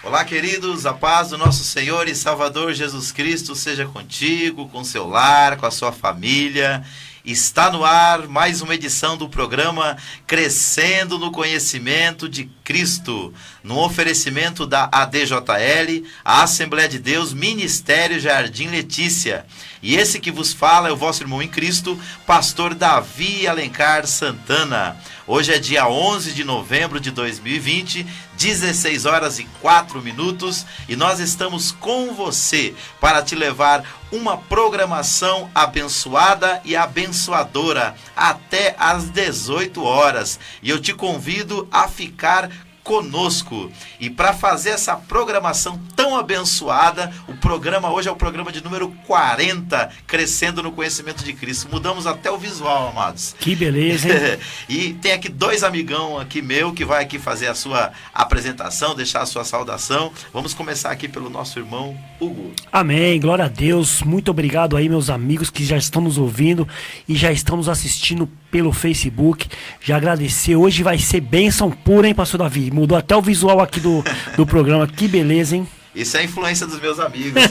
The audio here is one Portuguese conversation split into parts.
Olá, queridos, a paz do nosso Senhor e Salvador Jesus Cristo seja contigo, com seu lar, com a sua família. Está no ar mais uma edição do programa Crescendo no Conhecimento de Cristo, no oferecimento da ADJL, a Assembleia de Deus, Ministério Jardim Letícia. E esse que vos fala é o vosso irmão em Cristo, pastor Davi Alencar Santana. Hoje é dia 11 de novembro de 2020, 16 horas e 4 minutos, e nós estamos com você para te levar uma programação abençoada e abençoadora até às 18 horas. E eu te convido a ficar conosco. E para fazer essa programação tão abençoada, o programa hoje é o programa de número 40, Crescendo no Conhecimento de Cristo. Mudamos até o visual, amados. Que beleza, hein? E tem aqui dois amigão aqui meu que vai aqui fazer a sua apresentação, deixar a sua saudação. Vamos começar aqui pelo nosso irmão Hugo. Amém, glória a Deus. Muito obrigado aí, meus amigos que já estão nos ouvindo e já estão nos assistindo pelo Facebook. Já agradecer. Hoje vai ser bênção pura, hein, pastor Davi? Mudou até o visual aqui do programa. Que beleza, hein? Isso é a influência dos meus amigos.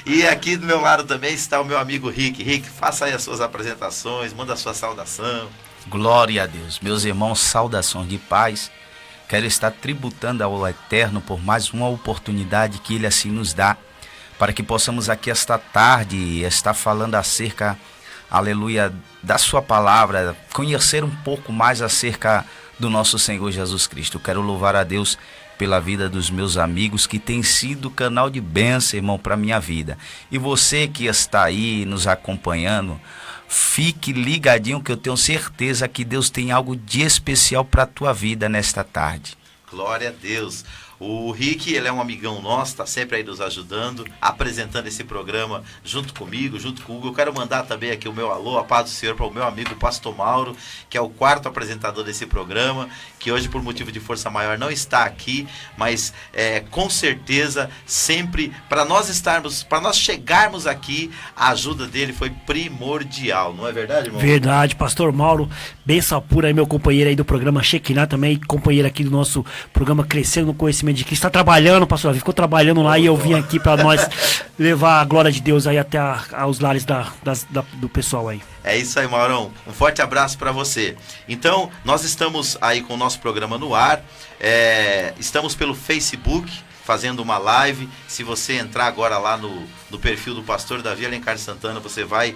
E aqui do meu lado também está o meu amigo Rick. Rick, faça aí as suas apresentações, manda a sua saudação. Glória a Deus. Meus irmãos, saudações de paz. Quero estar tributando ao Eterno por mais uma oportunidade que Ele assim nos dá, para que possamos aqui esta tarde estar falando acerca, aleluia, da sua palavra, conhecer um pouco mais acerca do nosso Senhor Jesus Cristo. Quero louvar a Deus pela vida dos meus amigos, que tem sido canal de bênção, irmão, para a minha vida. E você que está aí nos acompanhando, fique ligadinho que eu tenho certeza que Deus tem algo de especial para a tua vida nesta tarde. Glória a Deus. O Rick, ele é um amigão nosso, está sempre aí nos ajudando, apresentando esse programa junto comigo, junto com o Hugo. Eu quero mandar também aqui o meu alô, a paz do Senhor, para o meu amigo Pastor Mauro, que é o quarto apresentador desse programa, que hoje por motivo de força maior não está aqui, mas com certeza sempre para nós chegarmos aqui, a ajuda dele foi primordial, não é verdade, irmão? Verdade, pastor Mauro, benção pura aí, meu companheiro aí do programa Shekinah, também companheiro aqui do nosso programa Crescendo no Conhecimento de Cristo. Está trabalhando, pastor Davi, ficou trabalhando lá, e eu vim aqui para nós levar a glória de Deus aí até aos lares do pessoal aí. É isso aí, Maurão. Um forte abraço para você. Então, nós estamos aí com o nosso programa no ar. Estamos pelo Facebook, fazendo uma live. Se você entrar agora lá no perfil do pastor Davi Alencar Santana, você vai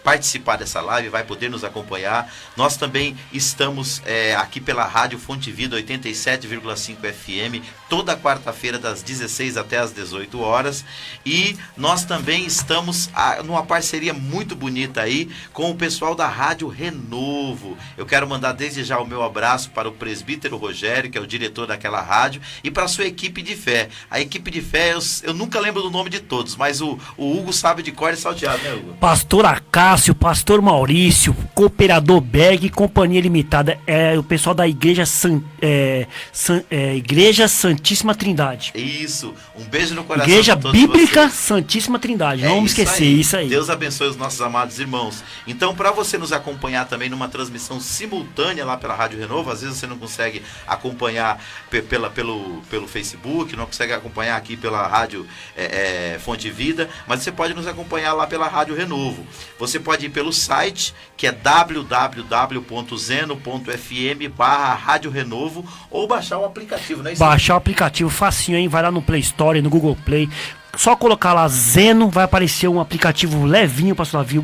participar dessa live, vai poder nos acompanhar. Nós também estamos aqui pela Rádio Fonte Vida 87,5 FM, toda quarta-feira das 16 até as 18 horas. E nós também estamos numa parceria muito bonita aí com o pessoal da Rádio Renovo. Eu quero mandar desde já o meu abraço para o presbítero Rogério, que é o diretor daquela rádio, e para a sua equipe de fé. A equipe de fé, eu nunca lembro do nome de todos, mas o Hugo sabe de cor e salteado, né, Hugo? Pastor Acácio, pastor Maurício, Cooperador Berg, Companhia Limitada, o pessoal da Igreja Igreja Santíssima Trindade. Isso, um beijo no coração. Igreja de todos Bíblica vocês. Santíssima Trindade, não vamos esquecer, isso aí. Deus abençoe os nossos amados irmãos. Então, para você nos acompanhar também numa transmissão simultânea lá pela Rádio Renovo, às vezes você não consegue acompanhar pelo Facebook, não consegue acompanhar aqui pela Rádio Fonte Vida, mas você pode nos acompanhar lá pela Rádio Renovo. Você pode ir pelo site, que é www.zeno.fm/Rádio Renovo, ou baixar o aplicativo, né? Baixar o aplicativo facinho, hein? Vai lá no Play Store, no Google Play. Só colocar lá Zeno, vai aparecer um aplicativo levinho, pastor Davi,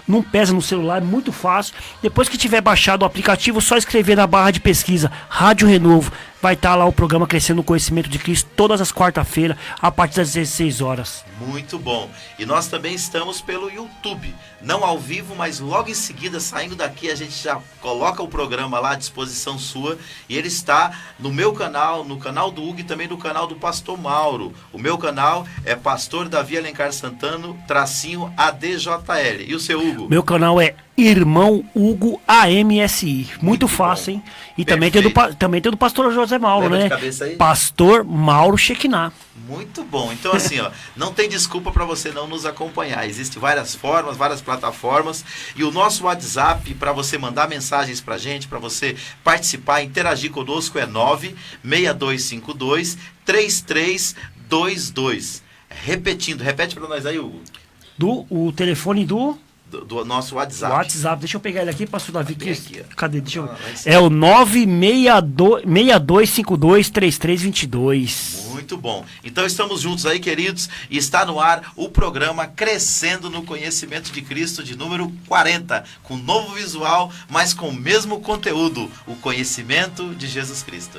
não pesa no celular, é muito fácil. Depois que tiver baixado o aplicativo, só escrever na barra de pesquisa Rádio Renovo. Vai estar lá o programa Crescendo no Conhecimento de Cristo, todas as quarta-feiras, a partir das 16 horas. Muito bom. E nós também estamos pelo YouTube. Não ao vivo, mas logo em seguida, saindo daqui, a gente já coloca o programa lá à disposição sua. E ele está no meu canal, no canal do Hugo e também no canal do Pastor Mauro. O meu canal é Pastor Davi Alencar Santana, _ADJL. E o seu, Hugo? Meu canal é Irmão Hugo AMSI. Muito fácil, hein? E também tem, também tem do pastor Zé Mauro, Lembra né? de cabeça aí? Pastor Mauro Shekinah. Muito bom. Então, assim, ó, não tem desculpa para você não nos acompanhar. Existem várias formas, várias plataformas. E o nosso WhatsApp para você mandar mensagens para a gente, para você participar, interagir conosco é 96252-3322. Repetindo, repete para nós aí, Hugo. O telefone do nosso WhatsApp. WhatsApp. Deixa eu pegar ele aqui, pastor Davi. Aqui, Cadê? Deixa eu... Mas... É o 96252-3322. Muito bom. Então estamos juntos aí, queridos, e está no ar o programa Crescendo no Conhecimento de Cristo, de número 40, com novo visual, mas com o mesmo conteúdo, o conhecimento de Jesus Cristo.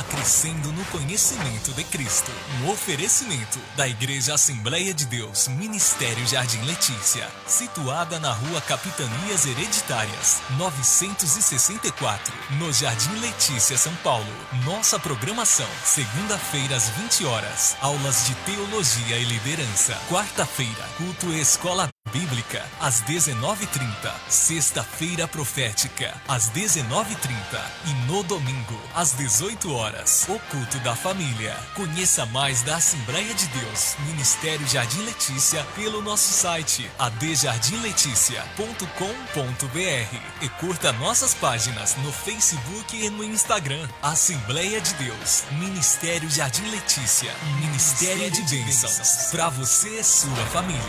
Crescendo no Conhecimento de Cristo. Um oferecimento da Igreja Assembleia de Deus, Ministério Jardim Letícia, situada na Rua Capitanias Hereditárias, 964, no Jardim Letícia, São Paulo. Nossa programação: segunda-feira às 20 horas, aulas de Teologia e Liderança. Quarta-feira, culto e escola Bíblica, às 19h30. Sexta-feira profética, às 19h30. E no domingo, às 18 horas, o culto da família. Conheça mais da Assembleia de Deus, Ministério Jardim Letícia, pelo nosso site addjardimleticia.com.br e curta nossas páginas no Facebook e no Instagram. Assembleia de Deus, Ministério Jardim Letícia, um ministério de bênçãos para você e sua família.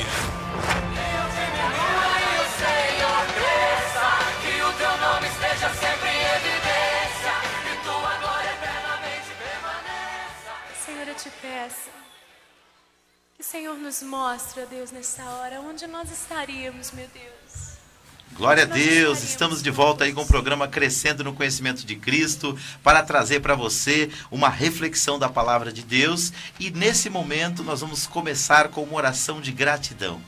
Senhor, eu te peço que o Senhor nos mostre, ó Deus, nessa hora, onde nós estaríamos, meu Deus. Glória a Deus, estamos de volta aí com o programa Crescendo no Conhecimento de Cristo, para trazer para você uma reflexão da Palavra de Deus. E nesse momento nós vamos começar com uma oração de gratidão.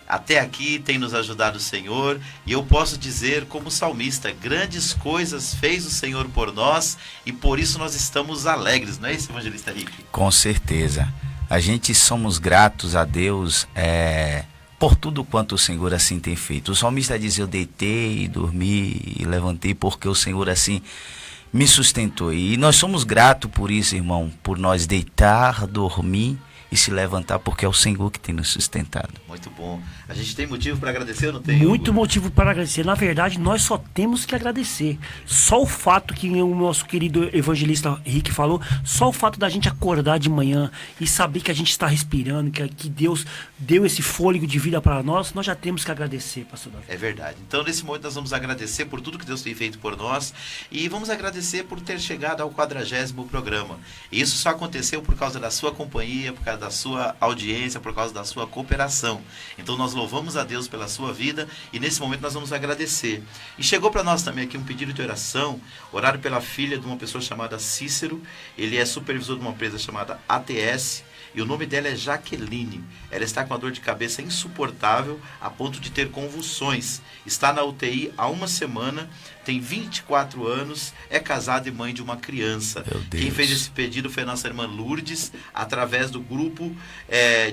Até aqui tem nos ajudado o Senhor, e eu posso dizer como salmista: grandes coisas fez o Senhor por nós, e por isso nós estamos alegres, não é isso, evangelista Rick? Com certeza, a gente somos gratos a Deus por tudo quanto o Senhor assim tem feito. O salmista diz: eu deitei, dormi e levantei porque o Senhor assim me sustentou. E nós somos gratos por isso, irmão, por nós deitar, dormir e se levantar, porque é o Senhor que tem nos sustentado. Muito bom. A gente tem motivo para agradecer ou não tem? Muito Hugo? motivo para agradecer. Na verdade, nós só temos que agradecer. Só o fato que o nosso querido evangelista Rick falou, só o fato da gente acordar de manhã e saber que a gente está respirando, que Deus deu esse fôlego de vida para nós já temos que agradecer, pastor Davi. É verdade. Então, nesse momento, nós vamos agradecer por tudo que Deus tem feito por nós e vamos agradecer por ter chegado ao 40º programa. E isso só aconteceu por causa da sua companhia, por causa da sua audiência, por causa da sua cooperação. Então, nós louvamos a Deus pela sua vida e nesse momento nós vamos agradecer. E chegou para nós também aqui um pedido de oração, orado pela filha de uma pessoa chamada Cícero. Ele é supervisor de uma empresa chamada ATS. E o nome dela é Jaqueline. Ela está com uma dor de cabeça insuportável, a ponto de ter convulsões. Está na UTI há uma semana, tem 24 anos, é casada e mãe de uma criança. Quem fez esse pedido foi a nossa irmã Lourdes, através do grupo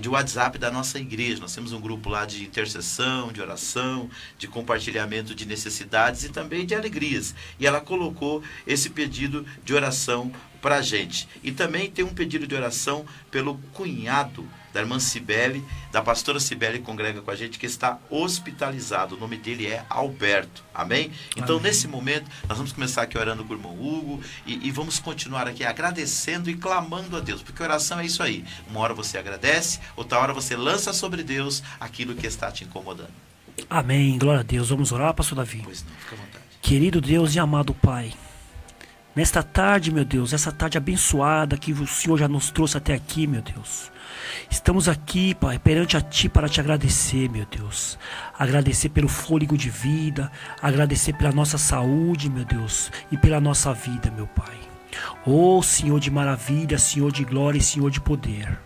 de WhatsApp da nossa igreja. Nós temos um grupo lá de intercessão, de oração, de compartilhamento de necessidades e também de alegrias. E ela colocou esse pedido de oração para a gente. E também tem um pedido de oração pelo cunhado da irmã Cibele, da pastora Cibele, que congrega com a gente, que está hospitalizado. O nome dele é Alberto. Amém? Então, Amém. Nesse momento, nós vamos começar aqui orando com o irmão Hugo e vamos continuar aqui agradecendo e clamando a Deus, porque oração é isso aí. Uma hora você agradece, outra hora você lança sobre Deus aquilo que está te incomodando. Amém. Glória a Deus. Vamos orar, pastor Davi. Pois não, fica à vontade. Querido Deus e amado Pai, nesta tarde, meu Deus, essa tarde abençoada que o Senhor já nos trouxe até aqui, meu Deus. Estamos aqui, Pai, perante a Ti para Te agradecer, meu Deus. Agradecer pelo fôlego de vida, agradecer pela nossa saúde, meu Deus, e pela nossa vida, meu Pai. Ó Senhor de maravilha, Senhor de glória e Senhor de poder.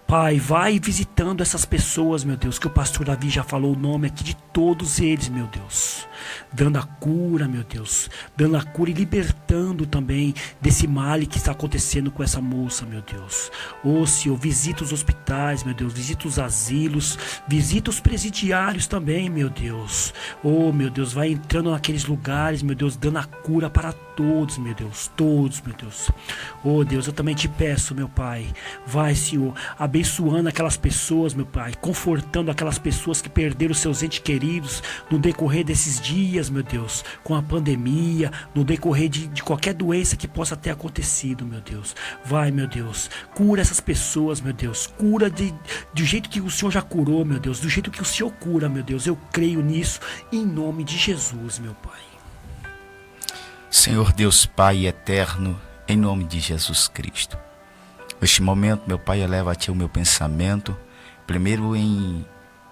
Pai, vai visitando essas pessoas, meu Deus, que o pastor Davi já falou o nome aqui de todos eles, meu Deus. Dando a cura, meu Deus. Dando a cura e libertando também desse mal que está acontecendo com essa moça, meu Deus. Ô Senhor, visita os hospitais, meu Deus. Visita os asilos. Visita os presidiários também, meu Deus. Ô, meu Deus, vai entrando naqueles lugares, meu Deus, dando a cura para todos, meu Deus. Todos, meu Deus. Ô, Deus, eu também te peço, meu Pai. Vai, Senhor, abençoando aquelas pessoas, meu Pai, confortando aquelas pessoas que perderam seus entes queridos no decorrer desses dias, meu Deus, com a pandemia, no decorrer de qualquer doença que possa ter acontecido, meu Deus. Vai, meu Deus, cura essas pessoas, meu Deus, cura do jeito que o Senhor já curou, meu Deus, do jeito que o Senhor cura, meu Deus. Eu creio nisso, em nome de Jesus, meu Pai. Senhor Deus Pai eterno, em nome de Jesus Cristo. Neste momento, meu Pai, eleva a Ti o meu pensamento, primeiro em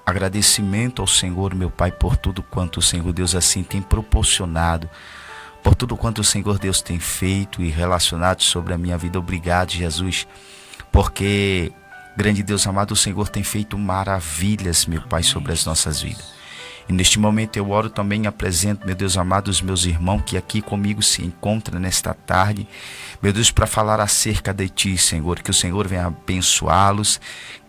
agradecimento ao Senhor, meu Pai, por tudo quanto o Senhor Deus assim tem proporcionado, por tudo quanto o Senhor Deus tem feito e relacionado sobre a minha vida. Obrigado, Jesus, porque, grande Deus amado, o Senhor tem feito maravilhas, meu Pai, sobre as nossas vidas. E neste momento eu oro também e apresento, meu Deus amado, os meus irmãos que aqui comigo se encontram nesta tarde, meu Deus, para falar acerca de Ti, Senhor, que o Senhor venha abençoá-los,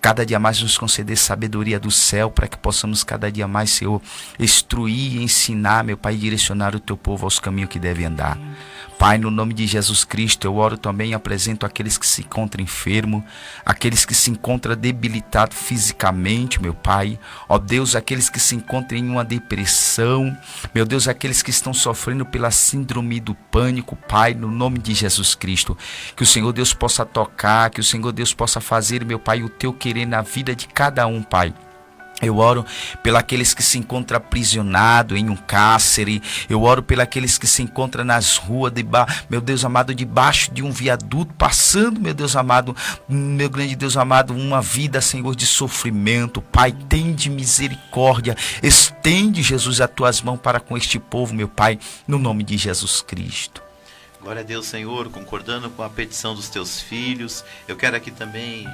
cada dia mais nos conceder sabedoria do céu, para que possamos cada dia mais, Senhor, instruir e ensinar, meu Pai, e direcionar o Teu povo aos caminhos que devem andar. Pai, no nome de Jesus Cristo, eu oro também e apresento aqueles que se encontram enfermos, aqueles que se encontram debilitados fisicamente, meu Pai. Ó Deus, aqueles que se encontram em uma depressão, meu Deus, aqueles que estão sofrendo pela síndrome do pânico, Pai, no nome de Jesus Cristo. Que o Senhor Deus possa tocar, que o Senhor Deus possa fazer, meu Pai, o Teu querer na vida de cada um, Pai. Eu oro pelos que se encontram aprisionados em um cárcere. Eu oro pelos que se encontram nas ruas, meu Deus amado, debaixo de um viaduto, passando, meu Deus amado, meu grande Deus amado, uma vida, Senhor, de sofrimento. Pai, tende misericórdia, estende, Jesus, as Tuas mãos para com este povo, meu Pai, no nome de Jesus Cristo. Glória a Deus, Senhor, concordando com a petição dos Teus filhos. Eu quero aqui também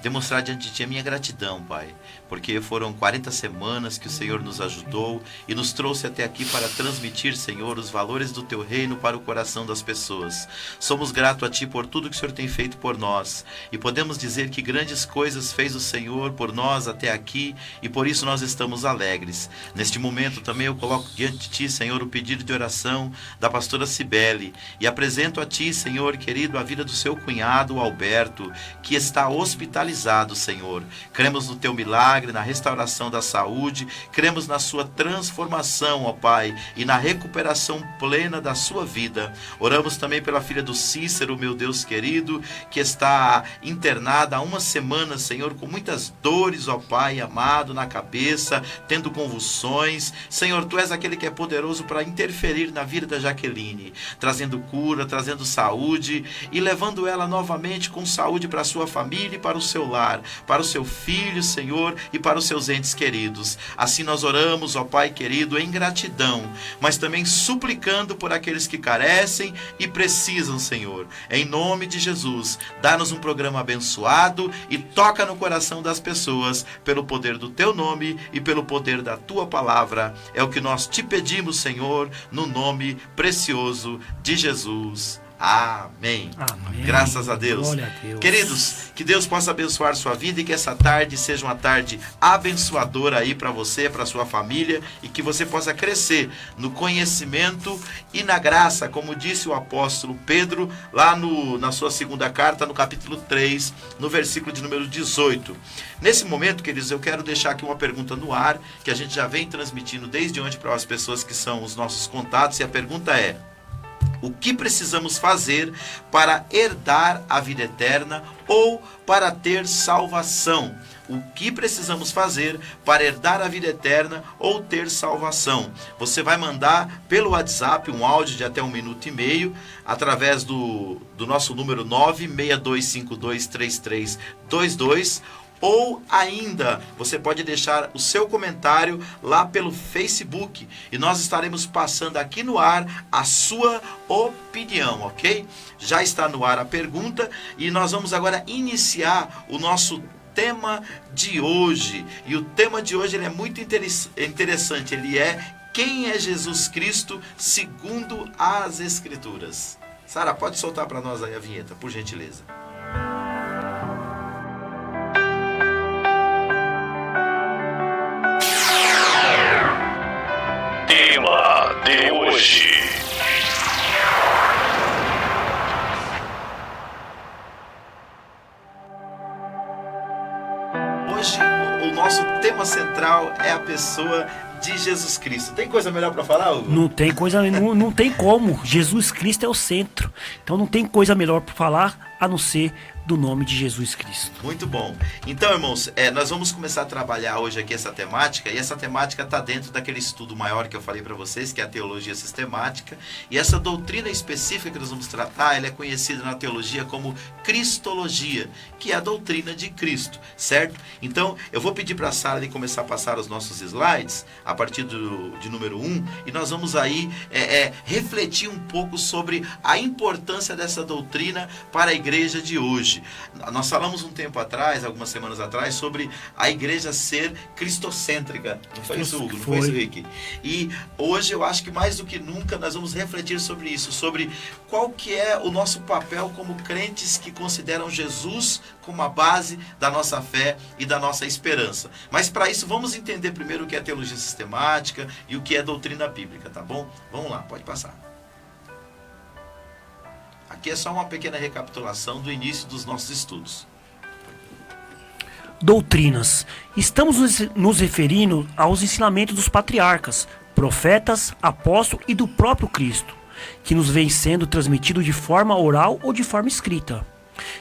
demonstrar diante de Ti a minha gratidão, Pai, porque foram 40 semanas que o Senhor nos ajudou e nos trouxe até aqui para transmitir, Senhor, os valores do Teu reino para o coração das pessoas. Somos gratos a Ti por tudo que o Senhor tem feito por nós e podemos dizer que grandes coisas fez o Senhor por nós até aqui e por isso nós estamos alegres. Neste momento também eu coloco diante de Ti, Senhor, o pedido de oração da pastora Cibele e apresento a Ti, Senhor querido, a vida do seu cunhado Alberto, que está hospitalizado, Senhor. Cremos no Teu milagre, na restauração da saúde, cremos na sua transformação, ó Pai, e na recuperação plena da sua vida. Oramos também pela filha do Cícero, meu Deus querido, que está internada há uma semana, Senhor, com muitas dores, ó Pai amado, na cabeça, tendo convulsões. Senhor, Tu és aquele que é poderoso para interferir na vida da Jaqueline, trazendo cura, trazendo saúde e levando ela novamente com saúde para a sua família e para o seu lar, para o seu filho, Senhor, e para os seus entes queridos. Assim nós oramos, ó Pai querido, em gratidão, mas também suplicando por aqueles que carecem e precisam, Senhor. Em nome de Jesus, dá-nos um programa abençoado e toca no coração das pessoas pelo poder do Teu nome e pelo poder da Tua palavra. É o que nós Te pedimos, Senhor, no nome precioso de Jesus. Amém. Amém. Graças a Deus. Glória a Deus. Queridos, que Deus possa abençoar sua vida e que essa tarde seja uma tarde abençoadora aí para você, para sua família e que você possa crescer no conhecimento e na graça, como disse o apóstolo Pedro lá na sua segunda carta, no capítulo 3, no versículo de número 18. Nesse momento, queridos, eu quero deixar aqui uma pergunta no ar, que a gente já vem transmitindo desde ontem para as pessoas que são os nossos contatos, e a pergunta é: o que precisamos fazer para herdar a vida eterna ou para ter salvação? O que precisamos fazer para herdar a vida eterna ou ter salvação? Você vai mandar pelo WhatsApp um áudio de até 1 minuto e meio, através do nosso número 962523322, ou ainda, você pode deixar o seu comentário lá pelo Facebook e nós estaremos passando aqui no ar a sua opinião, ok? Já está no ar a pergunta e nós vamos agora iniciar o nosso tema de hoje. E o tema de hoje ele é muito interessante, ele é: quem é Jesus Cristo segundo as Escrituras? Sara, pode soltar para nós aí a vinheta, por gentileza. Tema de hoje. Hoje o nosso tema central é a pessoa de Jesus Cristo. Tem coisa melhor para falar, Hugo? Não tem coisa, não tem como. Jesus Cristo é o centro. Então não tem coisa melhor para falar a não ser do nome de Jesus Cristo. Muito bom. Então, irmãos, nós vamos começar a trabalhar hoje aqui essa temática, e essa temática está dentro daquele estudo maior que eu falei para vocês, que é a teologia sistemática, e essa doutrina específica que nós vamos tratar, ela é conhecida na teologia como cristologia, que é a doutrina de Cristo, certo? Então, eu vou pedir para a Sara de começar a passar os nossos slides, a partir de número 1, e nós vamos aí refletir um pouco sobre a importância dessa doutrina para a igreja de hoje. Nós falamos um tempo atrás, algumas semanas atrás, sobre a igreja ser cristocêntrica. Não foi isso, Hugo? Não foi isso, Rick? E hoje eu acho que mais do que nunca nós vamos refletir sobre isso, sobre qual que é o nosso papel como crentes que consideram Jesus como a base da nossa fé e da nossa esperança. Mas para isso vamos entender primeiro o que é teologia sistemática e o que é doutrina bíblica, tá bom? Vamos lá, pode passar. Aqui é só uma pequena recapitulação do início dos nossos estudos. Doutrinas. Estamos nos referindo aos ensinamentos dos patriarcas, profetas, apóstolos e do próprio Cristo, que nos vem sendo transmitido de forma oral ou de forma escrita.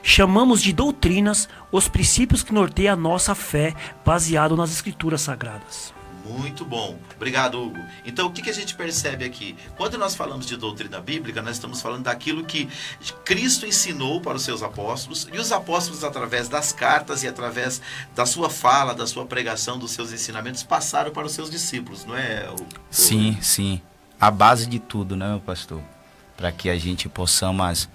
Chamamos de doutrinas os princípios que norteiam a nossa fé, baseado nas Escrituras Sagradas. Muito bom. Obrigado, Hugo. Então, o que a gente percebe aqui? Quando nós falamos de doutrina bíblica, nós estamos falando daquilo que Cristo ensinou para os seus apóstolos, e os apóstolos, através das cartas e através da sua fala, da sua pregação, dos seus ensinamentos, passaram para os seus discípulos, não é, Hugo? Sim, sim. A base de tudo, né, meu pastor? Para que a gente possamos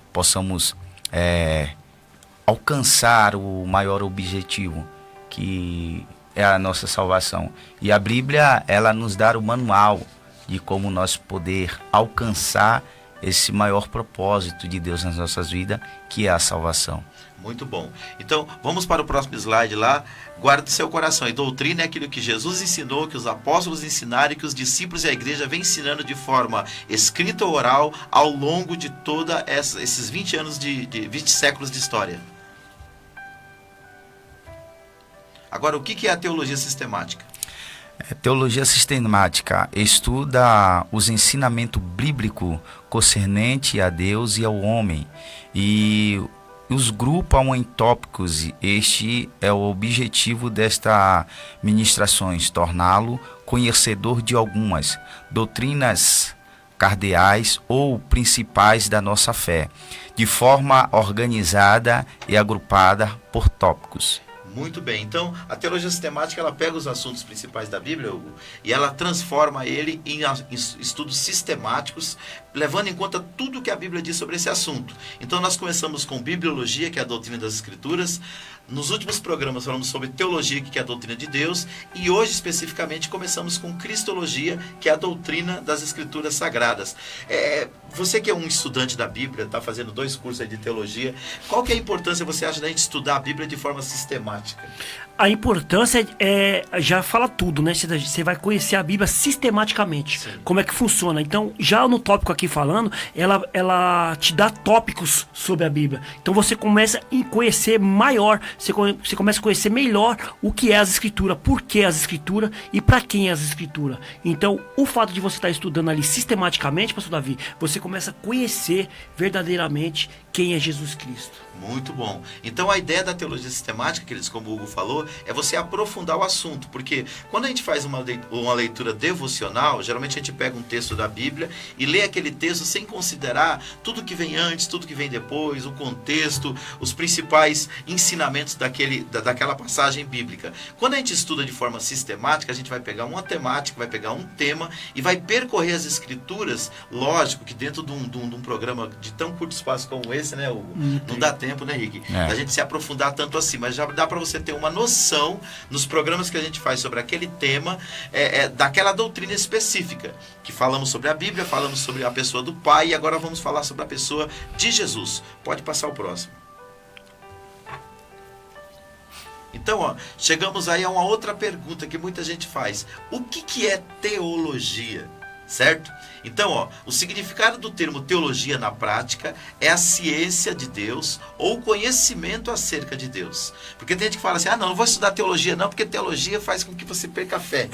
alcançar o maior objetivo, que é a nossa salvação. E a Bíblia, ela nos dá o manual de como nós poder alcançar esse maior propósito de Deus nas nossas vidas, que é a salvação. Muito bom. Então, vamos para o próximo slide lá. Guarde seu coração. E doutrina é aquilo que Jesus ensinou, que os apóstolos ensinaram e que os discípulos e a igreja vem ensinando de forma escrita ou oral ao longo de toda esses 20 anos 20 séculos de história. Agora, o que é a teologia sistemática? Teologia sistemática estuda os ensinamentos bíblicos concernentes a Deus e ao homem e os grupam em tópicos. Este é o objetivo desta ministrações, torná-lo conhecedor de algumas doutrinas cardeais ou principais da nossa fé, de forma organizada e agrupada por tópicos. Muito bem, então a teologia sistemática ela pega os assuntos principais da Bíblia, Hugo, e ela transforma ele em estudos sistemáticos, levando em conta tudo que a Bíblia diz sobre esse assunto. Então nós começamos com bibliologia, que é a doutrina das Escrituras. Nos últimos programas falamos sobre teologia, que é a doutrina de Deus, e hoje especificamente começamos com cristologia, que é a doutrina das Escrituras Sagradas. Você que é um estudante da Bíblia, está fazendo 2 cursos aí de teologia, qual que é a importância, você acha, da gente estudar a Bíblia de forma sistemática? A importância já fala tudo, né? Você vai conhecer a Bíblia sistematicamente. Sim. Como é que funciona. Então, já no tópico aqui falando, ela te dá tópicos sobre a Bíblia. Então você começa a conhecer maior, você começa a conhecer melhor o que é as Escrituras, por que as Escrituras e para quem é as Escrituras. Então, o fato de você estar estudando ali sistematicamente, pastor Davi, você começa a conhecer verdadeiramente quem é Jesus Cristo. Muito bom. Então a ideia da teologia sistemática, queridos, como o Hugo falou, é você aprofundar o assunto, porque quando a gente faz uma leitura devocional, geralmente a gente pega um texto da Bíblia e lê aquele texto sem considerar tudo que vem antes, tudo que vem depois, o contexto, os principais ensinamentos daquela passagem bíblica. Quando a gente estuda de forma sistemática, a gente vai pegar uma temática, vai pegar um tema e vai percorrer as Escrituras. Lógico que dentro de um programa de tão curto espaço como esse, né, Hugo? Não dá tempo, né, Rick? A gente se aprofundar tanto assim, mas já dá para você ter uma noção nos programas que a gente faz sobre aquele tema, daquela doutrina específica, que falamos sobre a Bíblia, falamos sobre a pessoa do Pai e agora vamos falar sobre a pessoa de Jesus. Pode passar o próximo. Então, chegamos aí a uma outra pergunta que muita gente faz. O que é teologia? Certo? Então, o significado do termo teologia na prática é a ciência de Deus ou conhecimento acerca de Deus. Porque tem gente que fala assim, não vou estudar teologia não, porque teologia faz com que você perca a fé.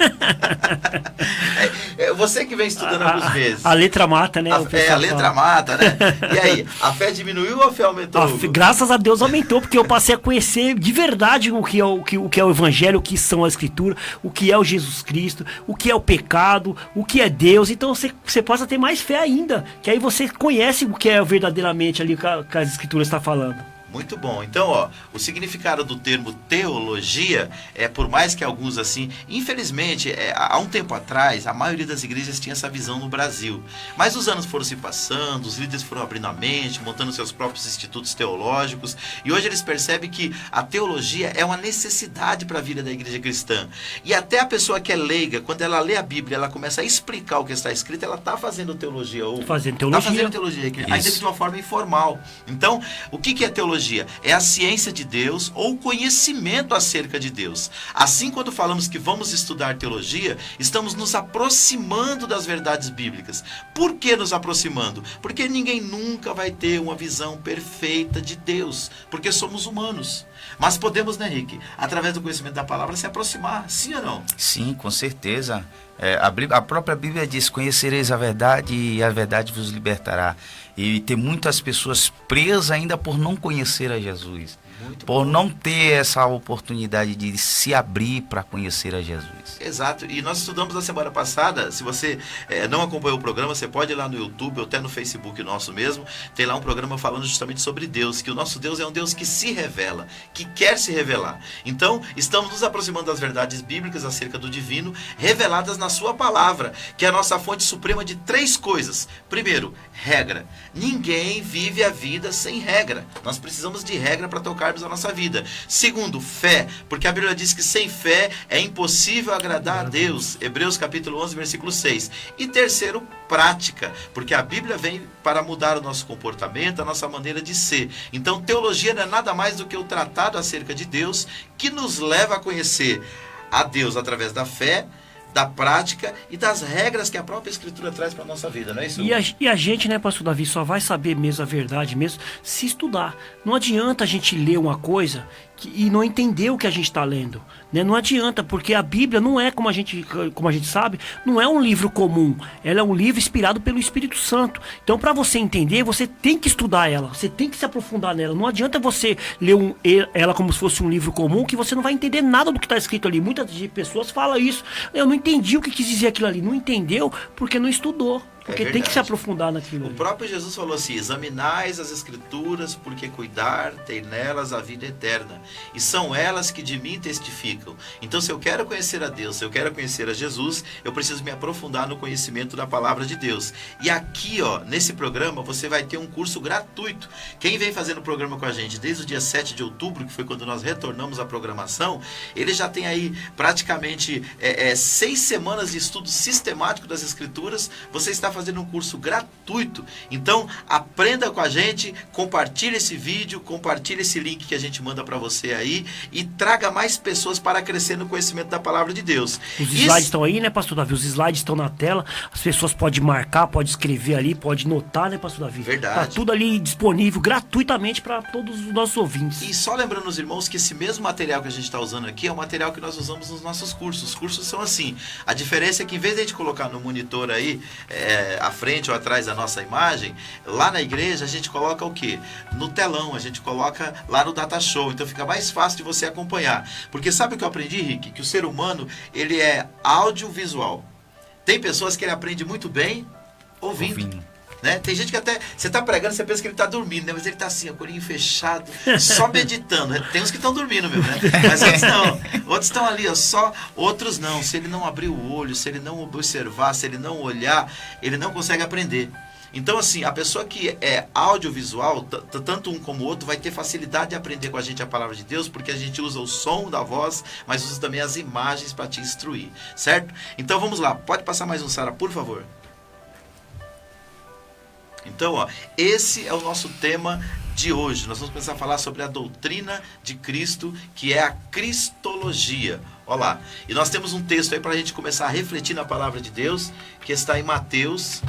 Você que vem estudando alguns meses. A letra mata, né? A letra mata, né? E aí, a fé diminuiu ou a fé aumentou? Graças a Deus aumentou, porque eu passei a conhecer de verdade o que é o Evangelho, o que são a Escritura, o que é o Jesus Cristo, o que é o pecado, o que é Deus. Então você passa a ter mais fé ainda, que aí você conhece o que é verdadeiramente ali que as Escrituras estão falando. Muito bom. Então, o significado do termo teologia por mais que alguns assim, infelizmente, há um tempo atrás, a maioria das igrejas tinha essa visão no Brasil. Mas os anos foram se passando, os líderes foram abrindo a mente, montando seus próprios institutos teológicos, e hoje eles percebem que a teologia é uma necessidade para a vida da igreja cristã. E até a pessoa que é leiga, quando ela lê a Bíblia, ela começa a explicar o que está escrito, ela está fazendo teologia. Está fazendo teologia, ainda de uma forma informal. Então, o que é teologia? É a ciência de Deus ou conhecimento acerca de Deus. Assim, quando falamos que vamos estudar teologia, estamos nos aproximando das verdades bíblicas. Por que nos aproximando? Porque ninguém nunca vai ter uma visão perfeita de Deus, porque somos humanos. Mas podemos, né, Rick, através do conhecimento da palavra, se aproximar, sim ou não? Sim, com certeza. A própria Bíblia diz, conhecereis a verdade e a verdade vos libertará. E tem muitas pessoas presas ainda por não conhecer a Jesus. Por não ter essa oportunidade de se abrir para conhecer a Jesus. Exato, e nós estudamos na semana passada. Se você não acompanhou o programa, você pode ir lá no YouTube ou até no Facebook nosso mesmo. Tem lá um programa falando justamente sobre Deus, que o nosso Deus é um Deus que se revela, que quer se revelar. Então, estamos nos aproximando das verdades bíblicas acerca do divino, reveladas na sua palavra, que é a nossa fonte suprema de 3 coisas. Primeiro, regra. Ninguém vive a vida sem regra. Nós precisamos de regra para tocar aplicarmos na nossa vida. Segundo, fé, porque a Bíblia diz que sem fé é impossível agradar a Deus. Hebreus capítulo 11, versículo 6. E terceiro, prática, porque a Bíblia vem para mudar o nosso comportamento, a nossa maneira de ser. Então, teologia não é nada mais do que o tratado acerca de Deus, que nos leva a conhecer a Deus através da fé, da prática e das regras que a própria Escritura traz para a nossa vida, não é isso? E a gente, né, pastor Davi, só vai saber mesmo a verdade mesmo se estudar. Não adianta a gente ler uma coisa e não entender o que a gente está lendo, né? Não adianta, porque a Bíblia não é, como a gente sabe, não é um livro comum. Ela é um livro inspirado pelo Espírito Santo. Então, para você entender, você tem que estudar ela, você tem que se aprofundar nela. Não adianta você ler ela como se fosse um livro comum, que você não vai entender nada do que está escrito ali. Muitas pessoas falam isso. Eu não entendi o que quis dizer aquilo ali. Não entendeu porque não estudou. Porque tem que se aprofundar naquilo. O próprio Jesus falou assim: examinais as Escrituras, porque cuidar tem nelas a vida eterna, e são elas que de mim testificam. Então, se eu quero conhecer a Deus, se eu quero conhecer a Jesus, eu preciso me aprofundar no conhecimento da palavra de Deus. E aqui, ó, nesse programa, você vai ter um curso gratuito. Quem vem fazendo o programa com a gente desde o dia 7 de outubro, que foi quando nós retornamos à programação, ele já tem aí praticamente 6 semanas de estudo sistemático das Escrituras. Você está fazendo um curso gratuito. Então, aprenda com a gente, compartilhe esse vídeo, compartilhe esse link que a gente manda para você aí e traga mais pessoas para crescer no conhecimento da palavra de Deus. Os slides estão aí, né, pastor Davi? Os slides estão na tela, as pessoas podem marcar, podem escrever ali, podem notar, né, pastor Davi? Verdade. Tá tudo ali disponível gratuitamente para todos os nossos ouvintes. E só lembrando os irmãos que esse mesmo material que a gente está usando aqui é o material que nós usamos nos nossos cursos. Os cursos são assim. A diferença é que em vez de a gente colocar no monitor aí, à frente ou atrás da nossa imagem, lá na igreja a gente coloca o quê? No telão, a gente coloca lá no Data Show, então fica mais fácil de você acompanhar. Porque sabe o que eu aprendi, Rick? Que o ser humano, ele é audiovisual. Tem pessoas que ele aprende muito bem ouvindo. Né? Tem gente que até, você está pregando, você pensa que ele está dormindo, né? Mas ele está assim, o olhinho fechado, só meditando. Tem uns que estão dormindo mesmo, né? Mas outros não. Outros estão ali, ó, só. Outros não. Se ele não abrir o olho, se ele não observar, se ele não olhar, ele não consegue aprender. Então, assim, a pessoa que é audiovisual, tanto um como o outro, vai ter facilidade de aprender com a gente a palavra de Deus, porque a gente usa o som da voz, mas usa também as imagens para te instruir, certo? Então, vamos lá. Pode passar mais um, Sara, por favor. Então, ó, esse é o nosso tema de hoje. Nós vamos começar a falar sobre a doutrina de Cristo, que é a cristologia. Olha lá. E nós temos um texto aí para a gente começar a refletir na palavra de Deus, que está em Mateus,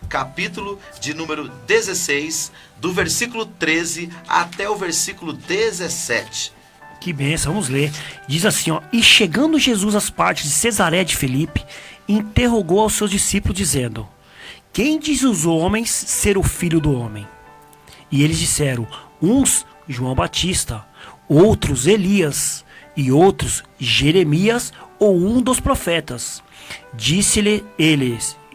capítulo de número 16, do versículo 13 até o versículo 17. Que bênção, vamos ler. Diz assim, ó: E chegando Jesus às partes de Cesareia de Filipe, interrogou aos seus discípulos, dizendo: Quem diz os homens ser o filho do homem? E eles disseram: uns João Batista, outros Elias, e outros Jeremias ou um dos profetas. Disse-lhe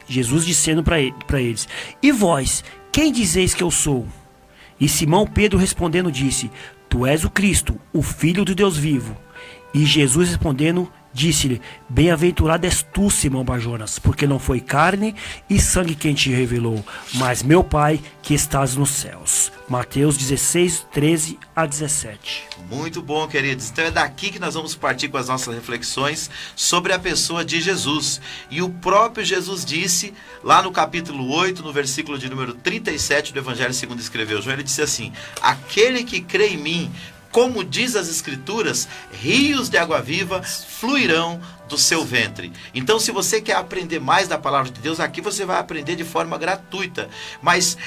Jesus dizendo para eles: E vós, quem dizeis que eu sou? E Simão Pedro respondendo disse: Tu és o Cristo, o Filho do Deus vivo. E Jesus respondendo disse-lhe: Bem-aventurado és tu, Simão Barjonas, porque não foi carne e sangue quem te revelou, mas meu Pai que estás nos céus. Mateus 16, 13 a 17. Muito bom, queridos. Então é daqui que nós vamos partir com as nossas reflexões sobre a pessoa de Jesus. E o próprio Jesus disse, lá no capítulo 8, no versículo de número 37 do Evangelho segundo escreveu João, ele disse assim: Aquele que crê em mim, como diz as Escrituras, rios de água viva fluirão do seu ventre. Então, se você quer aprender mais da palavra de Deus, aqui você vai aprender de forma gratuita. Mas,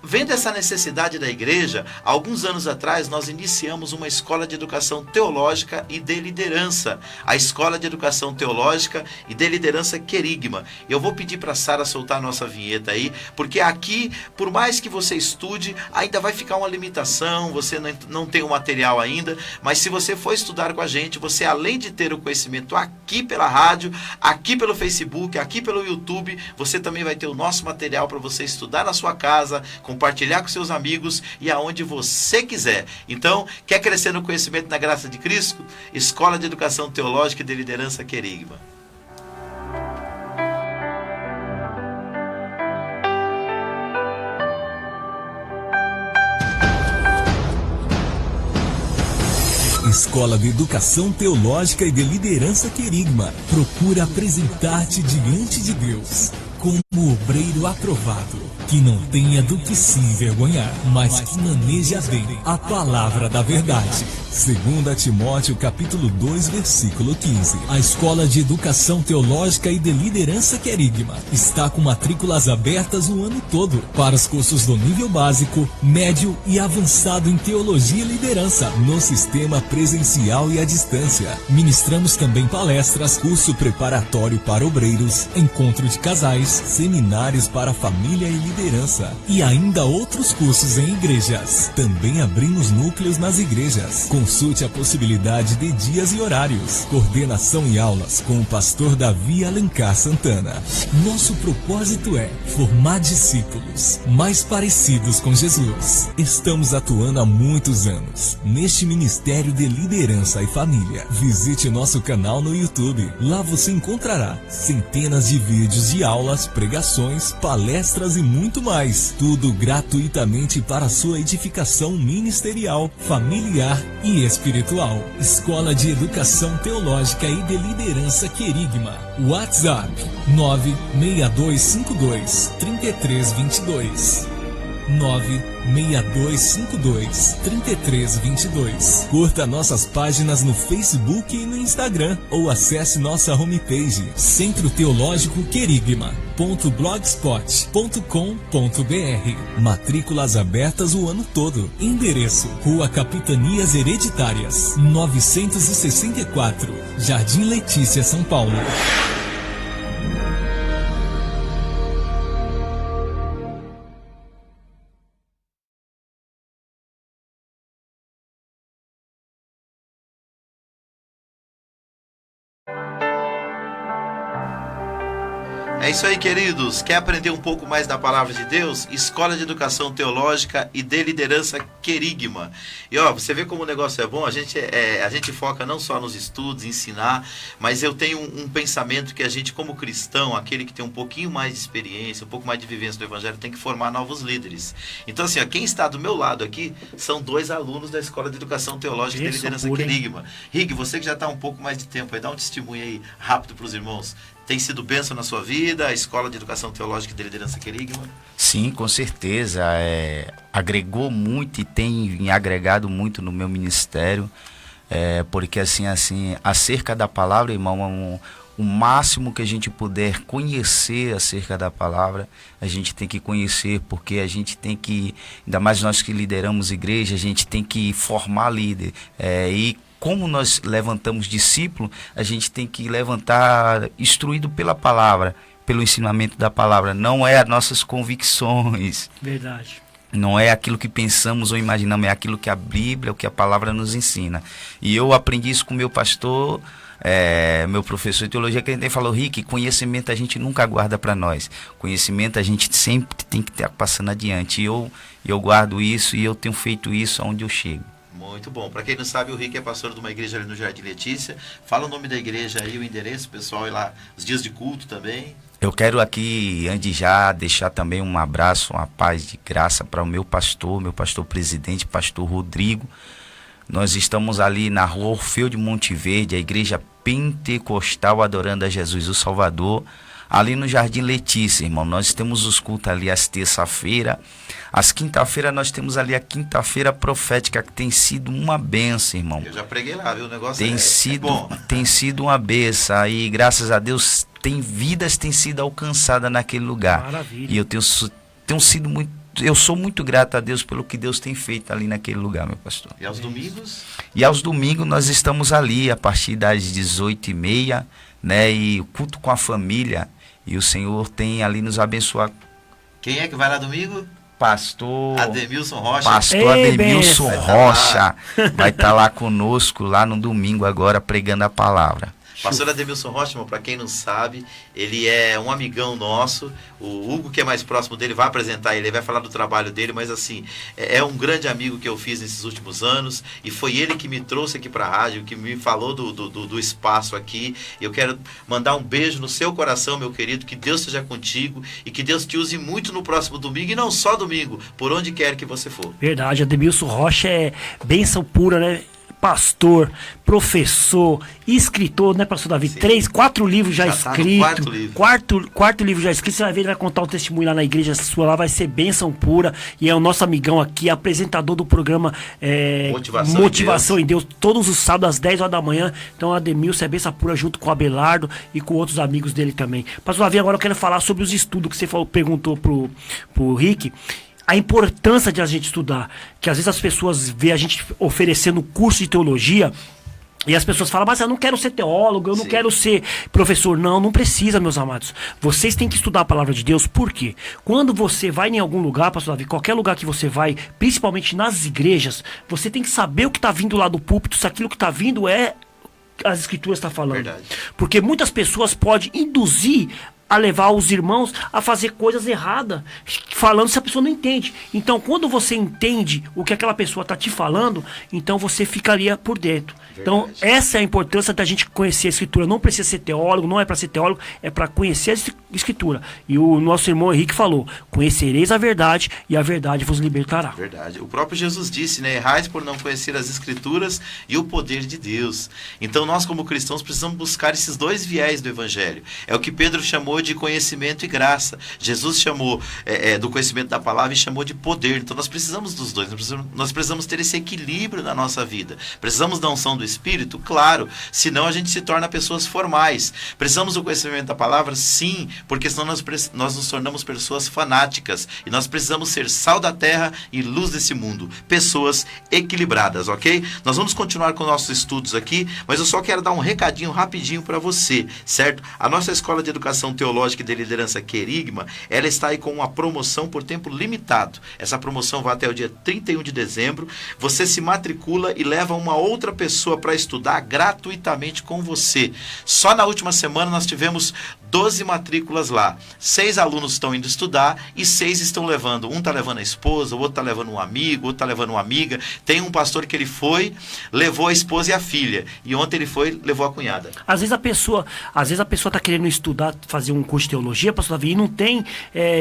vendo essa necessidade da igreja, alguns anos atrás nós iniciamos uma escola de educação teológica e de liderança. A Escola de Educação Teológica e de Liderança Querigma. Eu vou pedir para a Sara soltar a nossa vinheta aí, porque aqui, por mais que você estude, ainda vai ficar uma limitação, você não tem o material ainda, mas se você for estudar com a gente, você, além de ter o conhecimento aqui pela rádio, aqui pelo Facebook, aqui pelo YouTube, você também vai ter o nosso material para você estudar na sua casa, compartilhar com seus amigos e aonde você quiser. Então, quer crescer no conhecimento da graça de Cristo? Escola de Educação Teológica e de Liderança Querigma. Escola de Educação Teológica e de Liderança Querigma procura apresentar-te diante de Deus como obreiro aprovado, que não tenha do que se envergonhar, mas que maneja bem a palavra da verdade. 2 Timóteo capítulo 2, versículo 15. A Escola de Educação Teológica e de Liderança Querigma está com matrículas abertas o ano todo para os cursos do nível básico, médio e avançado em Teologia e Liderança, no sistema presencial e à distância. Ministramos também palestras, curso preparatório para obreiros, encontro de casais, seminários para família e liderança e ainda outros cursos em igrejas. Também abrimos núcleos nas igrejas. Consulte a possibilidade de dias e horários. Coordenação e aulas com o pastor Davi Alencar Santana. Nosso propósito é formar discípulos mais parecidos com Jesus. Estamos atuando há muitos anos neste Ministério de Liderança e Família. Visite nosso canal no YouTube. Lá você encontrará centenas de vídeos de aulas, pregações, palestras e muito mais. Tudo gratuitamente para sua edificação ministerial, familiar e espiritual. Escola de Educação Teológica e de Liderança Querigma. WhatsApp 96252-3322. 96252-3322. Curta nossas páginas no Facebook e no Instagram ou acesse nossa homepage Centro Teológico Querigma.blogspot.com.br. Matrículas abertas o ano todo. Endereço: Rua Capitanias Hereditárias, 964, Jardim Letícia, São Paulo. É isso aí, queridos. Quer aprender um pouco mais da palavra de Deus? Escola de Educação Teológica e de Liderança Querigma. E ó, você vê como o negócio é bom? A gente foca não só nos estudos, ensinar, mas eu tenho um pensamento que a gente, como cristão, aquele que tem um pouquinho mais de experiência, um pouco mais de vivência do Evangelho, tem que formar novos líderes. Então assim, ó, quem está do meu lado aqui são 2 alunos da Escola de Educação Teológica e de Liderança Querigma. Rig, você que já está um pouco mais de tempo aí, dá um testemunho aí rápido para os irmãos. Tem sido bênção na sua vida, a Escola de Educação Teológica e de Liderança Querigma? Sim, com certeza. Agregou muito e tem agregado muito no meu ministério, porque assim, acerca da palavra, irmão, o máximo que a gente puder conhecer acerca da palavra, a gente tem que conhecer, porque a gente tem que, ainda mais nós que lideramos igreja, a gente tem que formar líder, e como nós levantamos discípulo, a gente tem que levantar instruído pela palavra, pelo ensinamento da palavra. Não é as nossas convicções. Verdade. Não é aquilo que pensamos ou imaginamos, é aquilo que a Bíblia, o que a palavra nos ensina. E eu aprendi isso com meu pastor, meu professor de teologia, que ele falou: Rick, conhecimento a gente nunca guarda para nós. Conhecimento a gente sempre tem que estar passando adiante. E eu guardo isso e eu tenho feito isso onde eu chego. Muito bom. Para quem não sabe, o Rick é pastor de uma igreja ali no Jardim Letícia. Fala o nome da igreja aí, o endereço, pessoal, e lá os dias de culto também. Eu quero aqui, antes de já, deixar também um abraço, uma paz de graça para o meu pastor presidente, pastor Rodrigo. Nós estamos ali na rua Orfeu de Monte Verde, a igreja pentecostal Adorando a Jesus o Salvador, ali no Jardim Letícia, irmão. Nós temos os cultos ali às terça-feira. Às quinta-feira nós temos ali a quinta-feira profética, que tem sido uma benção, irmão. Eu já preguei lá, viu? O negócio tem bom. Tem sido uma benção. Aí, graças a Deus, vidas têm sido alcançadas naquele lugar. Maravilha. E eu tenho sido muito... Eu sou muito grato a Deus pelo que Deus tem feito ali naquele lugar, meu pastor. E aos domingos? E aos domingos nós estamos ali a partir das 18h30, né? E culto com a família. E o Senhor tem ali nos abençoado. Quem é que vai lá domingo? Pastor Ademilson Rocha. Pastor Ademilson Rocha vai estar lá conosco lá no domingo agora pregando a palavra. Pastor Ademilson Rocha, para quem não sabe, ele é um amigão nosso. O Hugo, que é mais próximo dele, vai apresentar ele vai falar do trabalho dele, mas assim, é um grande amigo que eu fiz nesses últimos anos, e foi ele que me trouxe aqui para a rádio, que me falou do espaço aqui. Eu quero mandar um beijo no seu coração, meu querido, que Deus esteja contigo e que Deus te use muito no próximo domingo, e não só domingo, por onde quer que você for. Verdade, Ademilson Rocha é bênção pura, né? pastor, professor, escritor, né, pastor Davi? Sim. 4 livros já Tá no escritos. quarto livro. Quarto livro já escrito. Você vai ver, ele vai contar um testemunho lá na igreja sua, lá vai ser bênção pura. E é o nosso amigão aqui, apresentador do programa Motivação em Deus, todos os sábados às 10 horas da manhã. Então, Ademilson é bênção pura junto com o Abelardo e com outros amigos dele também. Pastor Davi, agora eu quero falar sobre os estudos que você perguntou pro Rick. A importância de a gente estudar, que às vezes as pessoas veem a gente oferecendo curso de teologia e as pessoas falam, mas eu não quero ser teólogo, eu não quero ser professor. Não precisa, meus amados. Vocês têm que estudar a palavra de Deus, por quê? Quando você vai em algum lugar, pastor Davi, qualquer lugar que você vai, principalmente nas igrejas, você tem que saber o que está vindo lá do púlpito, se aquilo que está vindo é as escrituras estão falando. Verdade. Porque muitas pessoas podem induzir a levar os irmãos a fazer coisas erradas, falando se a pessoa não entende. Então, quando você entende o que aquela pessoa está te falando, então você ficaria por dentro. Verdade. Então, essa é a importância da gente conhecer a Escritura. Não precisa ser teólogo, não é para ser teólogo, é para conhecer a Escritura. E o nosso irmão Henrique falou, conhecereis a verdade e a verdade vos libertará. Verdade. O próprio Jesus disse, né? Errais por não conhecer as Escrituras e o poder de Deus. Então, nós como cristãos precisamos buscar esses dois viés do Evangelho. É o que Pedro chamou de conhecimento e graça. Jesus chamou do conhecimento da palavra e chamou de poder. Então nós precisamos dos dois. Nós precisamos ter esse equilíbrio na nossa vida. Precisamos da unção do Espírito? Claro. Senão a gente se torna pessoas formais. Precisamos do conhecimento da palavra? Sim. Porque senão nós nos tornamos pessoas fanáticas. E nós precisamos ser sal da terra e luz desse mundo. Pessoas equilibradas, ok? Nós vamos continuar com nossos estudos aqui, mas eu só quero dar um recadinho rapidinho para você, certo? A nossa Escola de Educação Teológica e de Liderança Querigma, ela está aí com uma promoção por tempo limitado. Essa promoção vai até o dia 31 de dezembro. Você se matricula e leva uma outra pessoa para estudar gratuitamente com você. Só na última semana nós tivemos 12 matrículas lá. 6 alunos estão indo estudar e 6 estão levando. Um está levando a esposa, o outro está levando um amigo, outro está levando uma amiga. Tem um pastor que ele foi, levou a esposa e a filha. E ontem ele foi, levou a cunhada. Às vezes a pessoa está querendo estudar, fazer um curso de teologia, pastor Davi, e não tem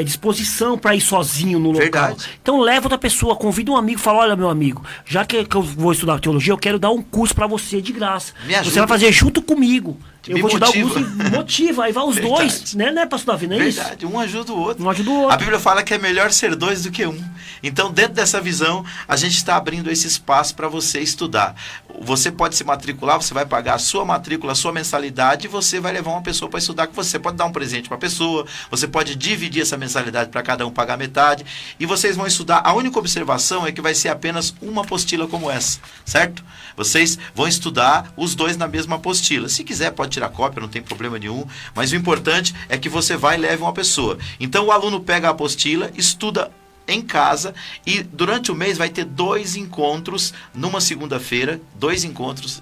disposição para ir sozinho no local. Verdade. Então leva outra pessoa, convida um amigo, fala, olha meu amigo, já que eu vou estudar teologia, eu quero dar um curso para você de graça. Me ajuda. Você vai fazer junto comigo. Eu vou te dar o curso motiva. e motiva, aí vai os Verdade. dois, né, pastor Davi, não é isso? Verdade, um ajuda o outro. Um ajuda o outro. A Bíblia fala que é melhor ser 2 do que 1. Então, dentro dessa visão, a gente está abrindo esse espaço para você estudar. Você pode se matricular, você vai pagar a sua matrícula, a sua mensalidade, e você vai levar uma pessoa para estudar com você. Você pode dar um presente para a pessoa, você pode dividir essa mensalidade para cada um pagar metade, e vocês vão estudar. A única observação é que vai ser apenas uma apostila como essa, certo? Vocês vão estudar os dois na mesma apostila. Se quiser, pode tirar cópia, não tem problema nenhum, mas o importante é que você vai e leve uma pessoa. Então o aluno pega a apostila, estuda em casa e durante o mês vai ter 2 encontros numa segunda-feira, 2 encontros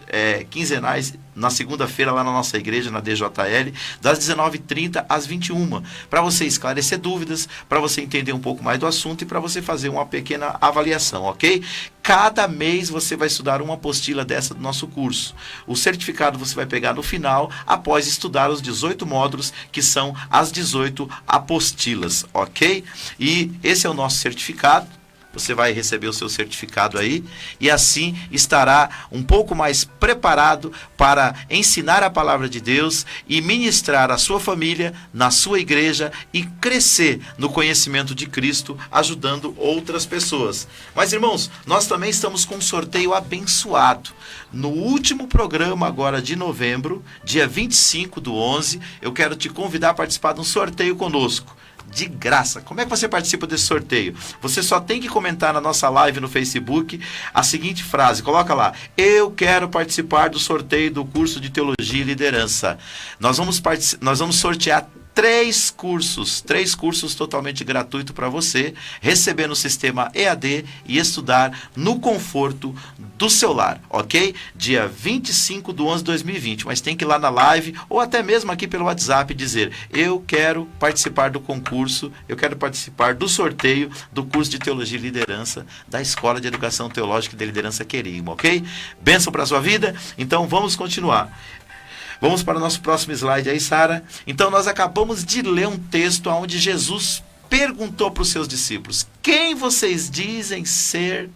quinzenais na segunda-feira lá na nossa igreja, na DJL, das 19h30 às 21h, para você esclarecer dúvidas, para você entender um pouco mais do assunto e para você fazer uma pequena avaliação, ok? Cada mês você vai estudar uma apostila dessa do nosso curso. O certificado você vai pegar no final, após estudar os 18 módulos, que são as 18 apostilas, ok? E esse é o nosso certificado. Você vai receber o seu certificado aí e assim estará um pouco mais preparado para ensinar a palavra de Deus e ministrar a sua família, na sua igreja e crescer no conhecimento de Cristo, ajudando outras pessoas. Mas, irmãos, nós também estamos com um sorteio abençoado. No último programa agora de novembro, dia 25/11, eu quero te convidar a participar de um sorteio conosco. De graça. Como é que você participa desse sorteio? Você só tem que comentar na nossa live no Facebook a seguinte frase, coloca lá: eu quero participar do sorteio do curso de Teologia e Liderança. Nós vamos sortear 3 cursos totalmente gratuitos para você, receber no sistema EAD e estudar no conforto do seu lar, ok? Dia 25/11/2020, mas tem que ir lá na live ou até mesmo aqui pelo WhatsApp dizer: eu quero participar do concurso, eu quero participar do sorteio do curso de Teologia e Liderança da Escola de Educação Teológica e de Liderança Querigma, ok? Bênção para a sua vida? Então vamos continuar. Vamos para o nosso próximo slide aí, Sara. Então nós acabamos de ler um texto onde Jesus perguntou para os seus discípulos: quem vocês dizem ser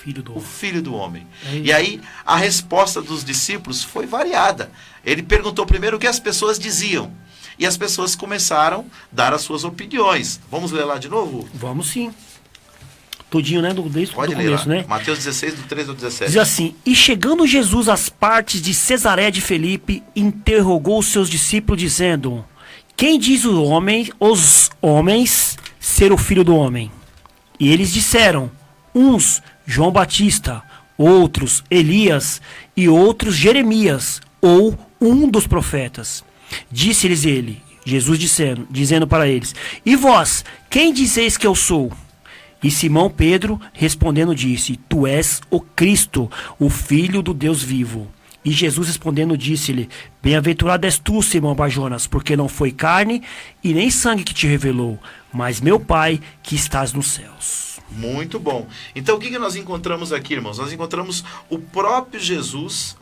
Filho do o homem. Filho do Homem. É isso. E aí a resposta dos discípulos foi variada. Ele perguntou primeiro o que as pessoas diziam. E as pessoas começaram a dar as suas opiniões. Vamos ler lá de novo? Vamos sim. Tudinho, né? Desde Pode do ler começo, lá. né? Mateus 16, do 13 ao 17. Diz assim: E chegando Jesus às partes de Cesaré de Felipe, interrogou os seus discípulos, dizendo: Quem diz os homens ser o Filho do Homem? E eles disseram: uns João Batista, outros Elias e outros Jeremias, ou um dos profetas. Disse-lhes ele, Jesus dizendo para eles: E vós, quem dizeis que eu sou? E Simão Pedro respondendo disse: Tu és o Cristo, o Filho do Deus vivo. E Jesus respondendo disse-lhe: Bem-aventurado és tu, Simão Barjonas, porque não foi carne e nem sangue que te revelou, mas meu Pai que estás nos céus. Muito bom. Então o que nós encontramos aqui, irmãos? Nós encontramos o próprio Jesus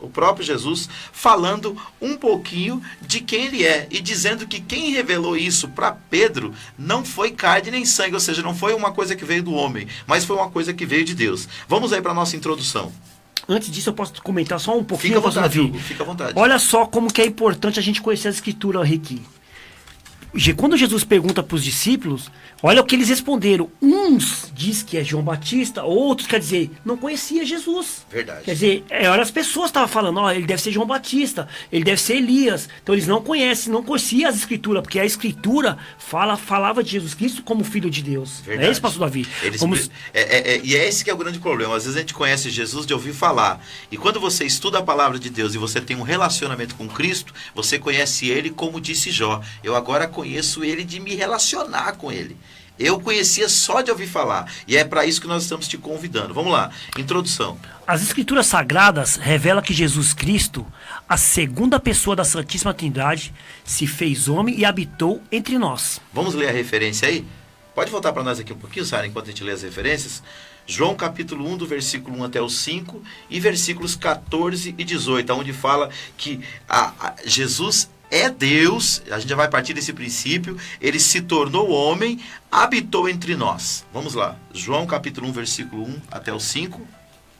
falando um pouquinho de quem ele é e dizendo que quem revelou isso para Pedro não foi carne nem sangue, ou seja, não foi uma coisa que veio do homem, mas foi uma coisa que veio de Deus. Vamos aí para a nossa introdução. Antes disso, eu posso comentar só um pouquinho? Fica à vontade, Davi? Hugo, fica à vontade. Olha só como que é importante a gente conhecer a Escritura, Rick. Quando Jesus pergunta para os discípulos, olha o que eles responderam. Uns diz que é João Batista, outros, quer dizer, não conhecia Jesus. Verdade. Quer dizer, olha, as pessoas estavam falando, ó, ele deve ser João Batista, ele deve ser Elias. Então eles não conheciam as Escrituras, porque a Escritura falava de Jesus Cristo como Filho de Deus. Verdade. É isso, pastor Davi? E é esse que é o grande problema. Às vezes a gente conhece Jesus de ouvir falar. E quando você estuda a palavra de Deus e você tem um relacionamento com Cristo, você conhece ele como disse Jó. Eu agora conheço ele de me relacionar com ele. Eu conhecia só de ouvir falar. E é para isso que nós estamos te convidando. Vamos lá, introdução. As Escrituras Sagradas revelam que Jesus Cristo, a segunda pessoa da Santíssima Trindade, se fez homem e habitou entre nós. Vamos ler a referência aí? Pode voltar para nós aqui um pouquinho, Sara, enquanto a gente lê as referências? João capítulo 1, do versículo 1 até o 5, e versículos 14 e 18, onde fala que Jesus é Deus. A gente já vai partir desse princípio. Ele se tornou homem, habitou entre nós. Vamos lá. João capítulo 1, versículo 1 até o 5.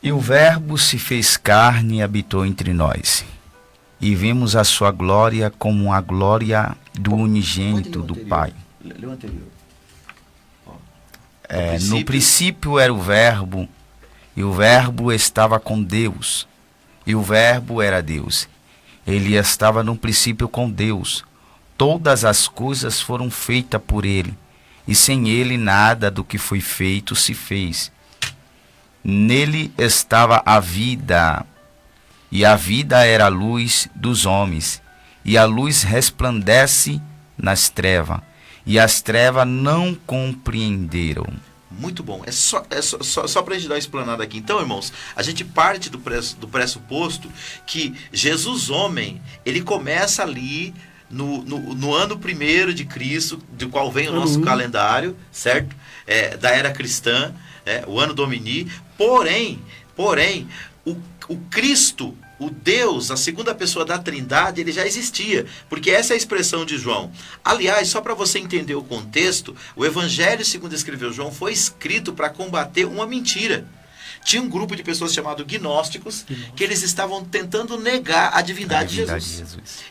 E o Verbo se fez carne e habitou entre nós. E vimos a sua glória como a glória do unigênito do Pai. Lê o anterior. No princípio era o Verbo, e o Verbo estava com Deus, e o Verbo era Deus. Ele estava no princípio com Deus. Todas as coisas foram feitas por ele, e sem ele nada do que foi feito se fez. Nele estava a vida, e a vida era a luz dos homens, e a luz resplandece nas trevas, e as trevas não compreenderam. Muito bom. É só para a gente dar uma explanada aqui. Então, irmãos, a gente parte do pressuposto que Jesus homem, ele começa ali no ano 1º de Cristo, do qual vem o nosso calendário, certo? Da era cristã, o ano Domini. Porém, o Cristo, o Deus, a segunda pessoa da Trindade, ele já existia, porque essa é a expressão de João. Aliás, só para você entender o contexto, o Evangelho, segundo escreveu João, foi escrito para combater uma mentira. Tinha um grupo de pessoas chamado gnósticos, que eles estavam tentando negar a divindade de Jesus.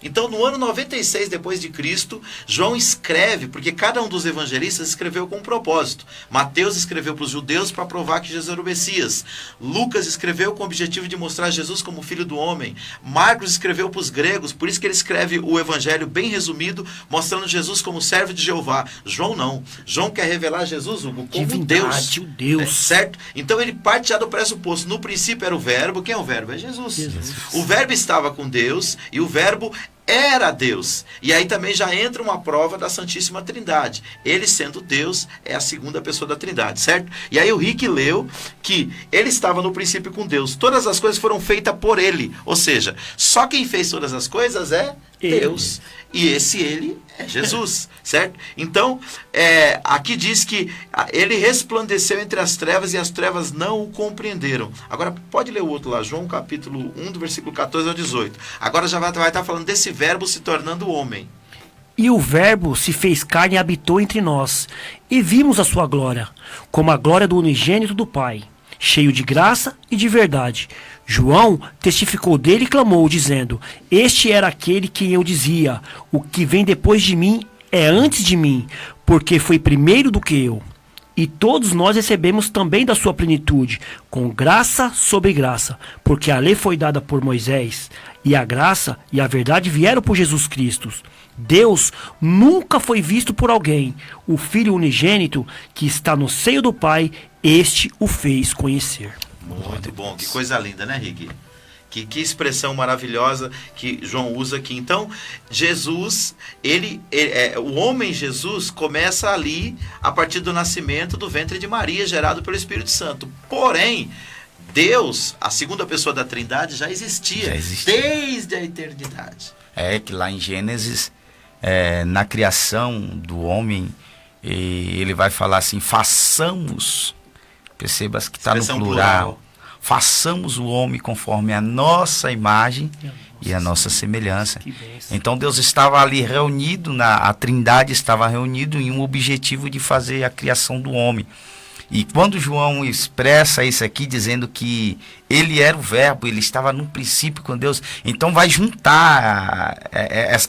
Então, no ano 96 depois de Cristo, João escreve, porque cada um dos evangelistas escreveu com um propósito. Mateus escreveu para os judeus para provar que Jesus era o Messias. Lucas escreveu com o objetivo de mostrar Jesus como filho do homem. Marcos escreveu para os gregos, por isso que ele escreve o evangelho bem resumido, mostrando Jesus como servo de Jeová. João não. João quer revelar Jesus, Hugo, como Divindade, Deus. certo? Então ele parte já do pressuposto. No princípio era o Verbo. Quem é o Verbo? É Jesus. O Verbo estava com Deus e o Verbo era Deus. E aí também já entra uma prova da Santíssima Trindade. Ele sendo Deus é a segunda pessoa da Trindade, certo? E aí o Rick leu que ele estava no princípio com Deus. Todas as coisas foram feitas por ele. Ou seja, só quem fez todas as coisas é Deus. E esse ele é Jesus, certo? Então, aqui diz que ele resplandeceu entre as trevas e as trevas não o compreenderam. Agora, pode ler o outro lá, João capítulo 1, do versículo 14 ao 18. Agora já vai estar falando desse Verbo se tornando homem. E o Verbo se fez carne e habitou entre nós, e vimos a sua glória, como a glória do unigênito do Pai, cheio de graça e de verdade. João testificou dele e clamou, dizendo: Este era aquele que eu dizia, o que vem depois de mim é antes de mim, porque foi primeiro do que eu. E todos nós recebemos também da sua plenitude, com graça sobre graça, porque a lei foi dada por Moisés, e a graça e a verdade vieram por Jesus Cristo. Deus nunca foi visto por alguém. O Filho unigênito que está no seio do Pai, este o fez conhecer. Muito bom, que coisa linda, né, Rick? Que expressão maravilhosa que João usa aqui. Então, Jesus, o homem Jesus começa ali a partir do nascimento do ventre de Maria, gerado pelo Espírito Santo. Porém, Deus, a segunda pessoa da Trindade, já existia desde a eternidade. É que lá em Gênesis, na criação do homem, ele vai falar assim: façamos, perceba que está no plural. Façamos o homem conforme a nossa imagem e a nossa semelhança. Então Deus estava ali reunido, a Trindade estava reunido em um objetivo de fazer a criação do homem. E quando João expressa isso aqui, dizendo que ele era o verbo, ele estava no princípio com Deus, então vai juntar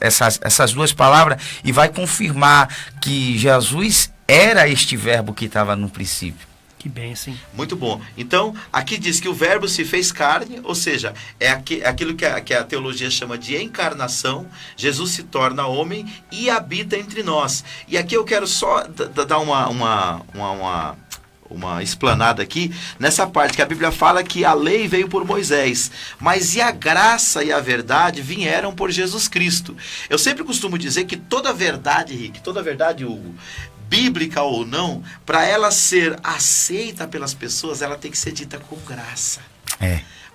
essas duas palavras e vai confirmar que Jesus era este verbo que estava no princípio. Que bênção. Muito bom. Então, aqui diz que o verbo se fez carne, ou seja, é aquilo que a teologia chama de encarnação. Jesus se torna homem e habita entre nós. E aqui eu quero só dar uma explanada aqui, nessa parte que a Bíblia fala que a lei veio por Moisés, mas e a graça e a verdade vieram por Jesus Cristo. Eu sempre costumo dizer que toda verdade, Rick, toda verdade, Hugo, bíblica ou não, para ela ser aceita pelas pessoas, ela tem que ser dita com graça.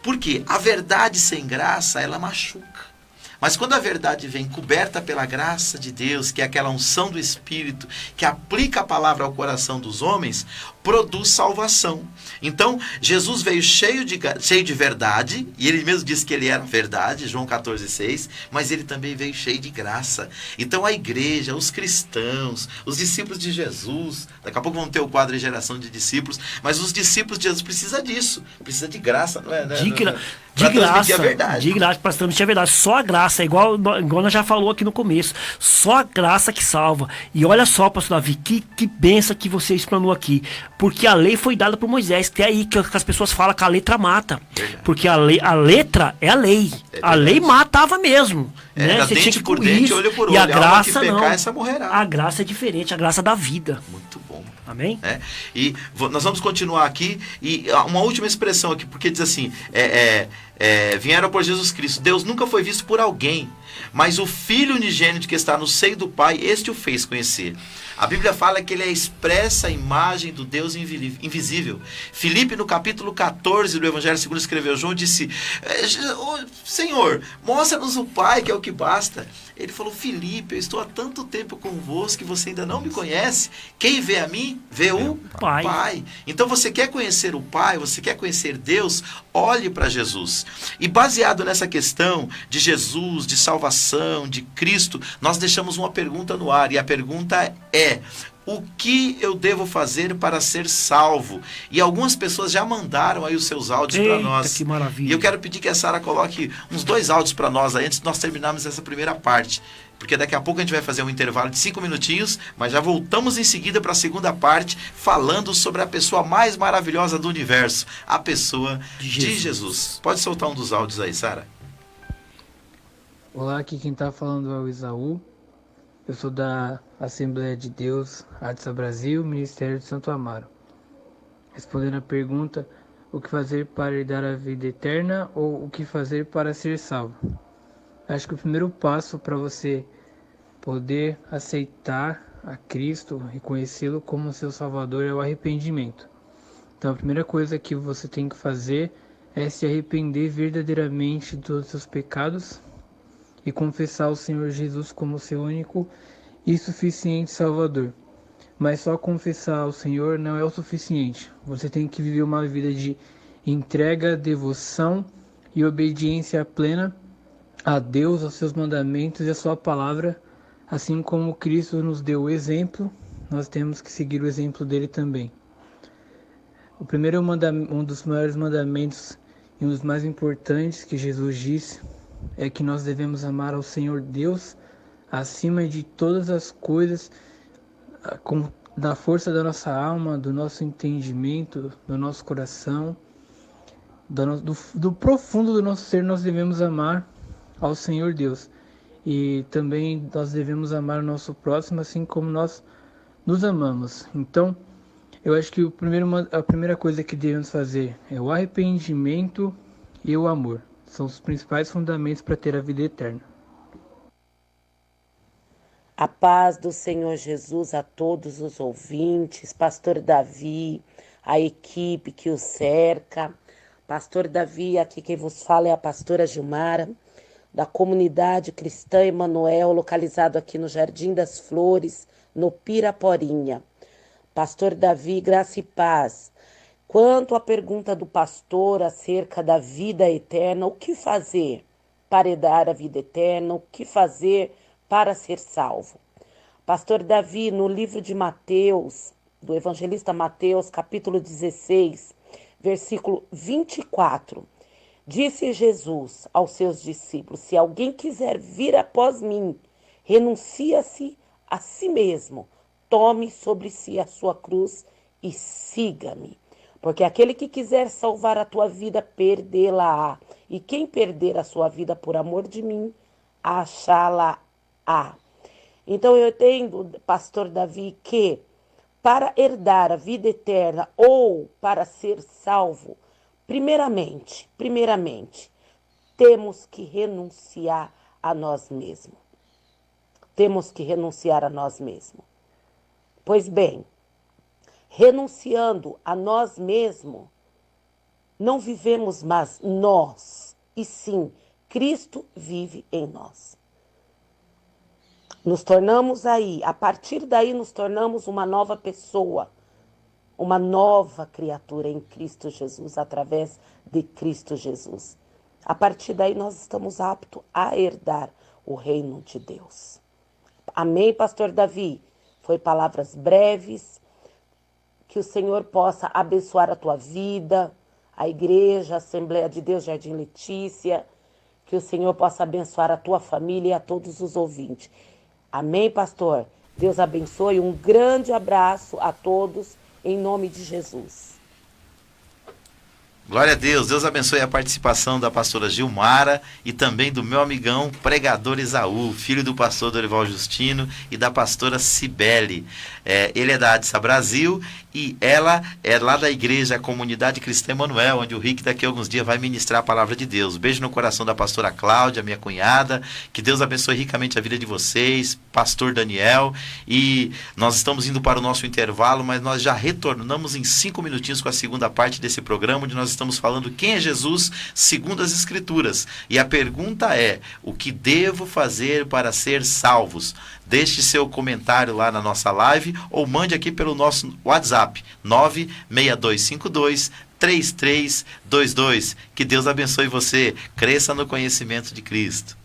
Porque a verdade sem graça, ela machuca. Mas quando a verdade vem coberta pela graça de Deus, que é aquela unção do Espírito, que aplica a palavra ao coração dos homens, produz salvação. Então, Jesus veio cheio de verdade, e ele mesmo disse que ele era verdade, João 14,6, mas ele também veio cheio de graça. Então, a igreja, os cristãos, os discípulos de Jesus, daqui a pouco vamos ter o quadro de geração de discípulos, mas os discípulos de Jesus precisam disso, precisa de graça, não é? De graça, para transmitir a verdade. Só a graça, igual nós já falou aqui no começo, só a graça que salva. E olha só, pastor Davi, que benção que você explanou aqui. Porque a lei foi dada por Moisés, que é aí que as pessoas falam que a letra mata. Verdade. Porque a letra é a lei. A lei matava mesmo. Né? Você dente por dente, olho por olho. E a graça que pecar, não. Essa morrerá. A graça é diferente, a graça da vida. Muito bom. Amém? E nós vamos continuar aqui. E uma última expressão aqui, porque diz assim: vieram por Jesus Cristo. Deus nunca foi visto por alguém, mas o Filho unigênito que está no seio do Pai, este o fez conhecer. A Bíblia fala que ele é a expressa imagem do Deus invisível. Filipe, no capítulo 14 do Evangelho segundo escreveu João, disse: Senhor, mostra-nos o Pai, que é o que basta. Ele falou: Filipe, eu estou há tanto tempo convosco que você ainda não me conhece. Quem vê a mim, vê o Pai. Então você quer conhecer o Pai, você quer conhecer Deus, olhe para Jesus. E baseado nessa questão de Jesus, de salvação, de Cristo, nós deixamos uma pergunta no ar. E a pergunta é: o que eu devo fazer para ser salvo? E algumas pessoas já mandaram aí os seus áudios para nós. Que maravilha. E eu quero pedir que a Sara coloque uns 2 áudios para nós aí, antes de nós terminarmos essa primeira parte. Porque daqui a pouco a gente vai fazer um intervalo de 5 minutinhos, mas já voltamos em seguida para a segunda parte, falando sobre a pessoa mais maravilhosa do universo, a pessoa de Jesus. Pode soltar um dos áudios aí, Sara. Olá, aqui quem está falando é o Isaú. Eu sou da Assembleia de Deus, Adsa Brasil, Ministério de Santo Amaro. Respondendo a pergunta: o que fazer para herdar a vida eterna ou o que fazer para ser salvo? Acho que o primeiro passo para você poder aceitar a Cristo, reconhecê-lo como seu Salvador, é o arrependimento. Então a primeira coisa que você tem que fazer é se arrepender verdadeiramente dos seus pecados e confessar o Senhor Jesus como seu único e suficiente Salvador. Mas só confessar ao Senhor não é o suficiente. Você tem que viver uma vida de entrega, devoção e obediência plena a Deus, aos seus mandamentos e a sua palavra. Assim como Cristo nos deu o exemplo, nós temos que seguir o exemplo dele também. O primeiro um dos maiores mandamentos e um dos mais importantes que Jesus disse é que nós devemos amar ao Senhor Deus acima de todas as coisas, da força da nossa alma, do nosso entendimento, do nosso coração, do profundo do nosso ser. Nós devemos amar ao Senhor Deus, e também nós devemos amar o nosso próximo assim como nós nos amamos. Então, eu acho que a primeira coisa que devemos fazer é o arrependimento e o amor. São os principais fundamentos para ter a vida eterna. A paz do Senhor Jesus a todos os ouvintes, Pastor Davi, a equipe que o cerca. Pastor Davi, aqui quem vos fala é a pastora Gilmara, da comunidade cristã Emanuel, localizado aqui no Jardim das Flores, no Piraporinha. Pastor Davi, graça e paz. Quanto à pergunta do pastor acerca da vida eterna, o que fazer para herdar a vida eterna? O que fazer para ser salvo? Pastor Davi, no livro de Mateus, do evangelista Mateus, capítulo 16, versículo 24, disse Jesus aos seus discípulos: se alguém quiser vir após mim, renuncia-se a si mesmo, tome sobre si a sua cruz e siga-me. Porque aquele que quiser salvar a tua vida, perdê-la-á. E quem perder a sua vida por amor de mim, achá-la-á. Então eu entendo, pastor Davi, que para herdar a vida eterna ou para ser salvo, primeiramente, temos que renunciar a nós mesmos. Temos que renunciar a nós mesmos. Pois bem, renunciando a nós mesmos, não vivemos mais nós, e sim, Cristo vive em nós. Nos tornamos a partir daí nos tornamos uma nova pessoa, uma nova criatura em Cristo Jesus, através de Cristo Jesus. A partir daí nós estamos aptos a herdar o reino de Deus. Amém, pastor Davi? Foi palavras breves, que o Senhor possa abençoar a tua vida, a igreja, a Assembleia de Deus, Jardim Letícia, que o Senhor possa abençoar a tua família e a todos os ouvintes. Amém, pastor? Deus abençoe, um grande abraço a todos, em nome de Jesus. Glória a Deus, Deus abençoe a participação da pastora Gilmara e também do meu amigão pregador Esaú, filho do pastor Dorival Justino e da pastora Cibele. Ele é da Adsa Brasil e ela é lá da igreja Comunidade Cristã Emanuel, onde o Rick daqui a alguns dias vai ministrar a palavra de Deus. Beijo no coração da pastora Cláudia, minha cunhada, que Deus abençoe ricamente a vida de vocês, pastor Daniel, e nós estamos indo para o nosso intervalo, mas nós já retornamos em 5 minutinhos com a segunda parte desse programa, onde nós estamos falando quem é Jesus segundo as Escrituras. E a pergunta é: o que devo fazer para ser salvos? Deixe seu comentário lá na nossa live ou mande aqui pelo nosso WhatsApp 962523322. Que Deus abençoe você. Cresça no conhecimento de Cristo.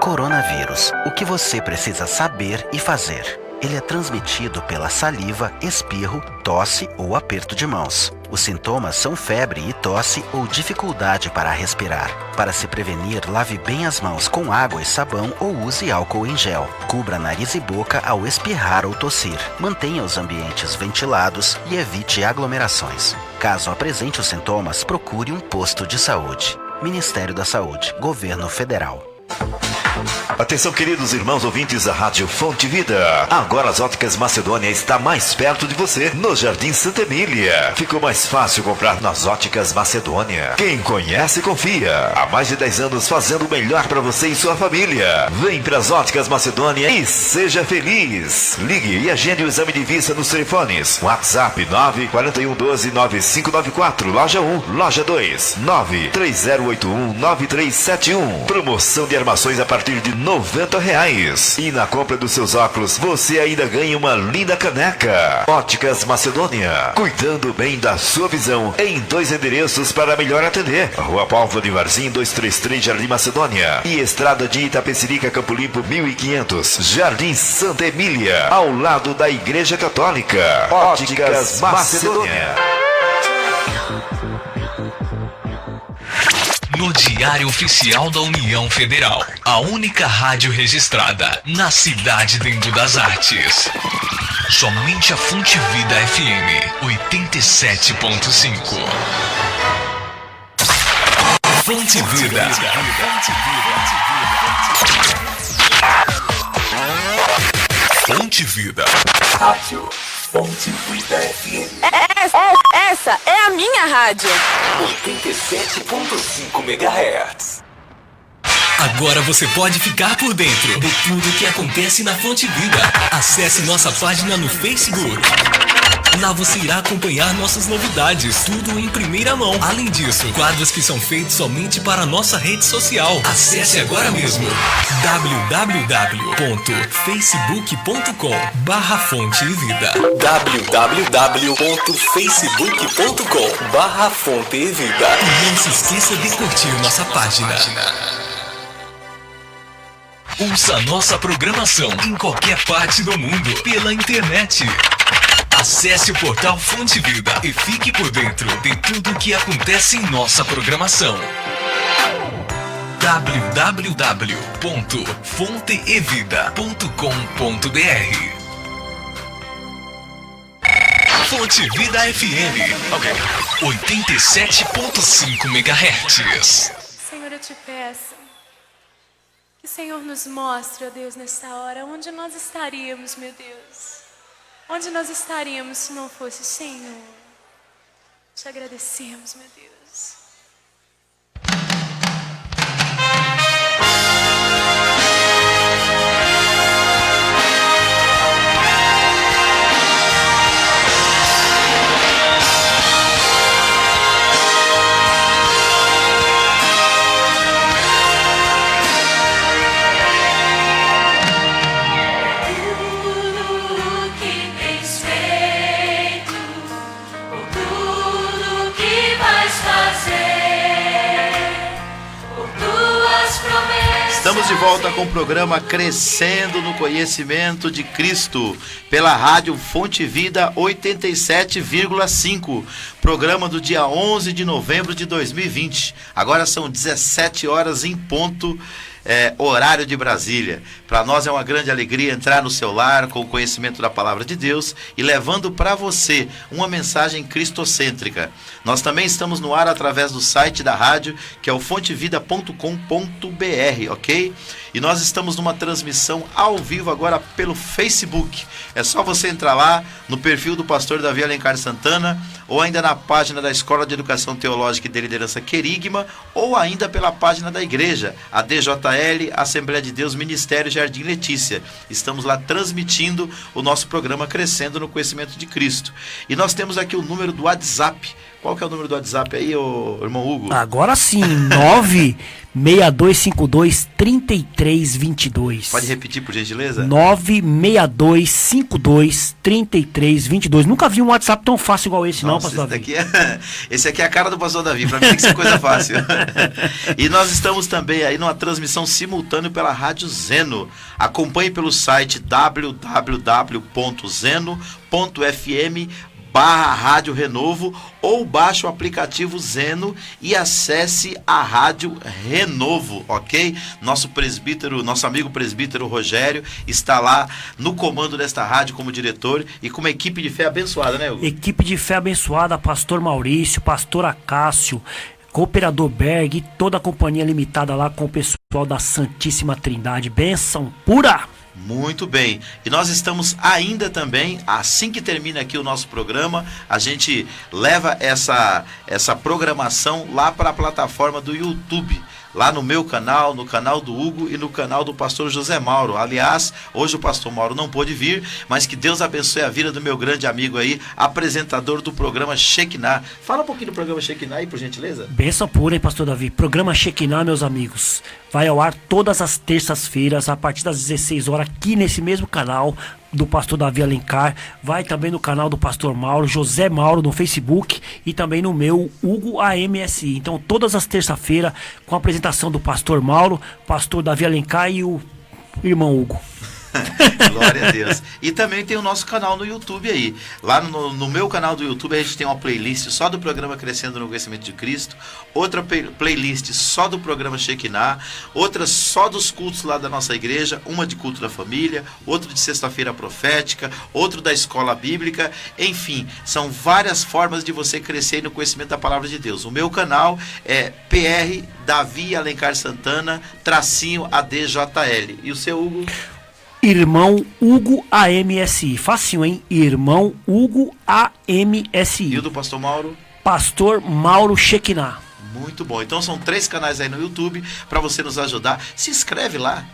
Coronavírus. O que você precisa saber e fazer? Ele é transmitido pela saliva, espirro, tosse ou aperto de mãos. Os sintomas são febre e tosse ou dificuldade para respirar. Para se prevenir, lave bem as mãos com água e sabão ou use álcool em gel. Cubra nariz e boca ao espirrar ou tossir. Mantenha os ambientes ventilados e evite aglomerações. Caso apresente os sintomas, procure um posto de saúde. Ministério da Saúde, Governo Federal. Atenção, queridos irmãos ouvintes da Rádio Fonte Vida. Agora as Óticas Macedônia está mais perto de você, no Jardim Santa Emília. Ficou mais fácil comprar nas Óticas Macedônia. Quem conhece, confia. Há mais de 10 anos fazendo o melhor para você e sua família. Vem para as Óticas Macedônia e seja feliz. Ligue e agende o exame de vista nos telefones. WhatsApp 941129594, loja 1, loja 2, 930819371. Promoção de armações a partir partir de R$90. E na compra dos seus óculos, você ainda ganha uma linda caneca. Óticas Macedônia, cuidando bem da sua visão em 2 endereços para melhor atender. Rua Paulo de Varzim, 233, Jardim Macedônia. E Estrada de Itapecerica, Campo Limpo, 1500, Jardim Santa Emília, ao lado da Igreja Católica. Óticas Macedônia. No Diário Oficial da União Federal, a única rádio registrada na cidade dentro das artes. Somente a Fonte Vida FM 87.5. Fonte Vida. Fonte Vida. Rádio Fonte Vida FM. Essa é a minha rádio. 87.5 MHz. Agora você pode ficar por dentro de tudo que acontece na Fonte Vida. Acesse nossa página no Facebook. Lá você irá acompanhar nossas novidades, tudo em primeira mão. Além disso, quadros que são feitos somente para a nossa rede social. Acesse agora mesmo www.facebook.com/Fonte-Vida www.facebook.com/Fonte-Vida. E não se esqueça de curtir nossa página. Ouça nossa programação em qualquer parte do mundo pela internet. Acesse o portal Fonte Vida e fique por dentro de tudo o que acontece em nossa programação. www.fonteevida.com.br Fonte Vida FM, 87.5 MHz. Senhor, eu te peço que o Senhor nos mostre, ó Deus, nessa hora, onde nós estaríamos, meu Deus. Onde nós estaríamos se não fosse o Senhor? Te agradecemos, meu Deus. Estamos de volta com o programa Crescendo no Conhecimento de Cristo, pela rádio Fonte Vida 87,5, programa do dia 11 de novembro de 2020. Agora são 17 horas em ponto, horário de Brasília. Para nós é uma grande alegria entrar no seu lar com o conhecimento da Palavra de Deus e levando para você uma mensagem cristocêntrica. Nós também estamos no ar através do site da rádio, que é o fontevida.com.br, ok? E nós estamos numa transmissão ao vivo agora pelo Facebook. É só você entrar lá no perfil do pastor Davi Alencar Santana, ou ainda na página da Escola de Educação Teológica e de Liderança Querigma, ou ainda pela página da igreja, a DJL, Assembleia de Deus, Ministério Jardim Letícia. Estamos lá transmitindo o nosso programa Crescendo no Conhecimento de Cristo. E nós temos aqui o número do WhatsApp. Qual que é o número do WhatsApp aí, irmão Hugo? Agora sim, 96252-3322. Pode repetir, por gentileza? 96252-3322. Nunca vi um WhatsApp tão fácil igual esse. Nossa, não, pastor Davi. Esse aqui é a cara do pastor Davi, pra mim tem que ser coisa fácil. E nós estamos também aí numa transmissão simultânea pela Rádio Zeno. Acompanhe pelo site www.zeno.fm/Rádio Renovo, ou baixe o aplicativo Zeno e acesse a Rádio Renovo, ok? Nosso amigo presbítero Rogério está lá no comando desta rádio como diretor e com uma equipe de fé abençoada, né, Hugo? Equipe de fé abençoada, pastor Maurício, pastor Acácio, cooperador Berg e toda a companhia limitada lá com o pessoal da Santíssima Trindade. Bênção pura! Muito bem, e nós estamos ainda também, assim que termina aqui o nosso programa, a gente leva essa programação lá para a plataforma do YouTube. lá no meu canal, no canal do Hugo e no canal do pastor José Mauro. Aliás, hoje o pastor Mauro não pôde vir, mas que Deus abençoe a vida do meu grande amigo aí, apresentador do programa Shekinah. Fala um pouquinho do programa Shekinah aí, por gentileza. Bênção pura, hein, pastor Davi? Programa Shekinah, meus amigos, vai ao ar todas as terças-feiras, a partir das 16 horas, aqui nesse mesmo canal do pastor Davi Alencar. Vai também no canal do pastor Mauro, José Mauro, no Facebook, e também no meu, Hugo AMSI. Então, todas as terças-feiras, com a apresentação do pastor Mauro, pastor Davi Alencar e o irmão Hugo. Glória a Deus. E também tem o nosso canal no YouTube aí. Lá no meu canal do YouTube a gente tem uma playlist só do programa Crescendo no Conhecimento de Cristo, outra playlist só do programa Shekinah, outra só dos cultos lá da nossa igreja, uma de culto da família, outra de sexta-feira profética, outro da escola bíblica. Enfim, são várias formas de você crescer no conhecimento da palavra de Deus. O meu canal é PR Davi Alencar Santana -ADJL. E o seu, Hugo? Irmão Hugo AMSI. Facinho, hein? Irmão Hugo AMSI. E o do pastor Mauro? Pastor Mauro Shekinah. Muito bom. Então são 3 canais aí no YouTube para você nos ajudar. Se inscreve lá,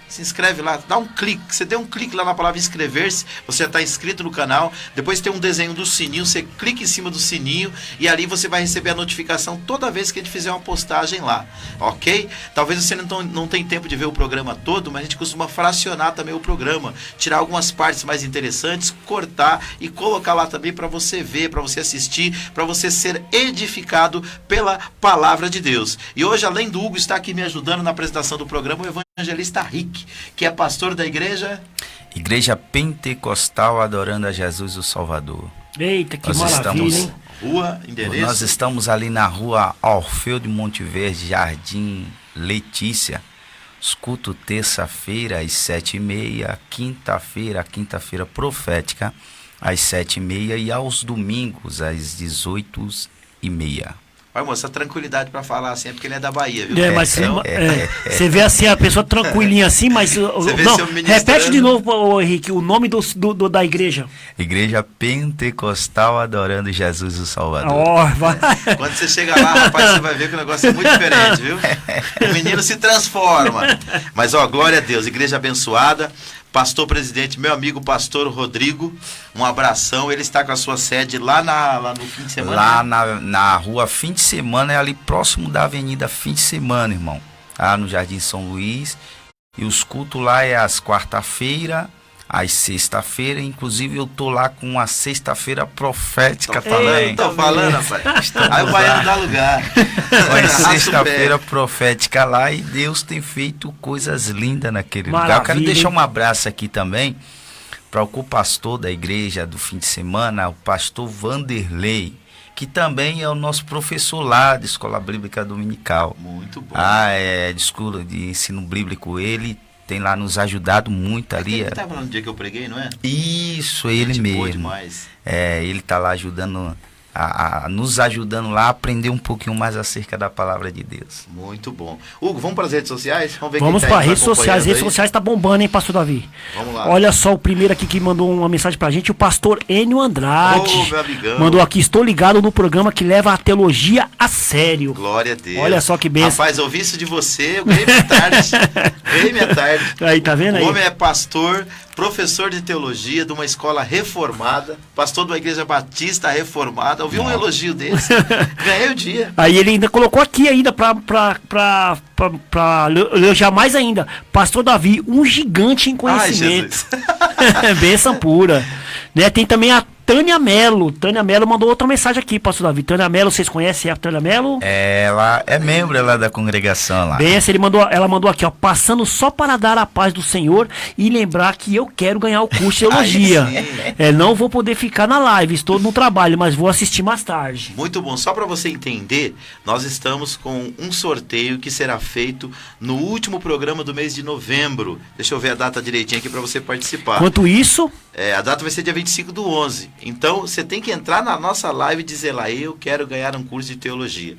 dá um clique. Você deu um clique lá na palavra inscrever-se, você já está inscrito no canal. Depois tem um desenho do sininho, você clica em cima do sininho e ali você vai receber a notificação toda vez que a gente fizer uma postagem lá, ok? Talvez você não tenha tempo de ver o programa todo, mas a gente costuma fracionar também o programa, tirar algumas partes mais interessantes, cortar e colocar lá também para você ver, para você assistir, para você ser edificado pela palavra de Deus. E hoje, além do Hugo estar aqui me ajudando na apresentação do programa, o evangelista Rick, que é pastor da igreja Pentecostal Adorando a Jesus o Salvador. Eita, que maravilha, hein? Rua, endereço? Nós estamos ali na rua Orfeu de Monte Verde, Jardim Letícia. Os cultos terça-feira às 7h30, quinta-feira profética às 7h30 e aos domingos às 18h30. Olha, moça, tranquilidade pra falar assim, é porque ele é da Bahia, viu? Mas você vê assim, a pessoa tranquilinha assim, mas não, repete de novo, Henrique, o nome da igreja. Igreja Pentecostal Adorando Jesus o Salvador. Quando você chega lá, rapaz, você vai ver que o negócio é muito diferente, viu? O menino se transforma. Mas, glória a Deus, igreja abençoada. Pastor presidente, meu amigo pastor Rodrigo, um abração. Ele está com a sua sede lá no fim de semana? Lá na rua Fim de Semana, é ali próximo da avenida Fim de Semana, irmão. Lá no Jardim São Luís. E os cultos lá é às quarta-feira, às sexta-feira. Inclusive eu tô lá com a sexta-feira profética também. Tô falando, rapaz. Aí o baiano dá lugar. Foi sexta-feira profética lá e Deus tem feito coisas lindas naquele lugar. Eu quero deixar um abraço aqui também para o co-pastor da igreja do fim de semana, o pastor Vanderlei, que também é o nosso professor lá da Escola Bíblica Dominical. Muito bom. De escola de ensino bíblico. Ele tem lá nos ajudado muito ali. Ele estava lá no dia que eu preguei, não é? Isso, ele mesmo. Boa demais. Ele está lá ajudando, nos ajudando lá a aprender um pouquinho mais acerca da palavra de Deus. Muito bom. Hugo, vamos para as redes sociais? Vamos para as redes sociais. As redes sociais tá bombando, hein, pastor Davi? Vamos lá. Olha só o primeiro aqui que mandou uma mensagem pra gente, o pastor Enio Andrade. Meu amigão. Mandou aqui: estou ligado no programa que leva a teologia a sério. Glória a Deus. Olha só que benção. Rapaz, ouvi isso de você, eu ganhei minha tarde. Aí, tá vendo aí? O homem é pastor, professor de teologia de uma escola reformada, pastor de uma igreja batista reformada. Ouvi um elogio desse, ganhei o dia. Aí ele ainda colocou aqui ainda pra elogiar mais ainda: pastor Davi, um gigante em conhecimento. Bênção pura. Né? Tem também a Tânia Mello. Tânia Mello mandou outra mensagem aqui, pastor Davi. Tânia Mello, vocês conhecem a Tânia Mello? Ela é membro da congregação lá. Benção, ela mandou aqui, passando só para dar a paz do Senhor e lembrar que eu quero ganhar o curso de teologia. Não vou poder ficar na live, estou no trabalho, mas vou assistir mais tarde. Muito bom. Só para você entender, nós estamos com um sorteio que será feito no último programa do mês de novembro. Deixa eu ver a data direitinho aqui para você participar. Quanto isso? A data vai ser dia 25/11. Então, você tem que entrar na nossa live e dizer lá: eu quero ganhar um curso de teologia.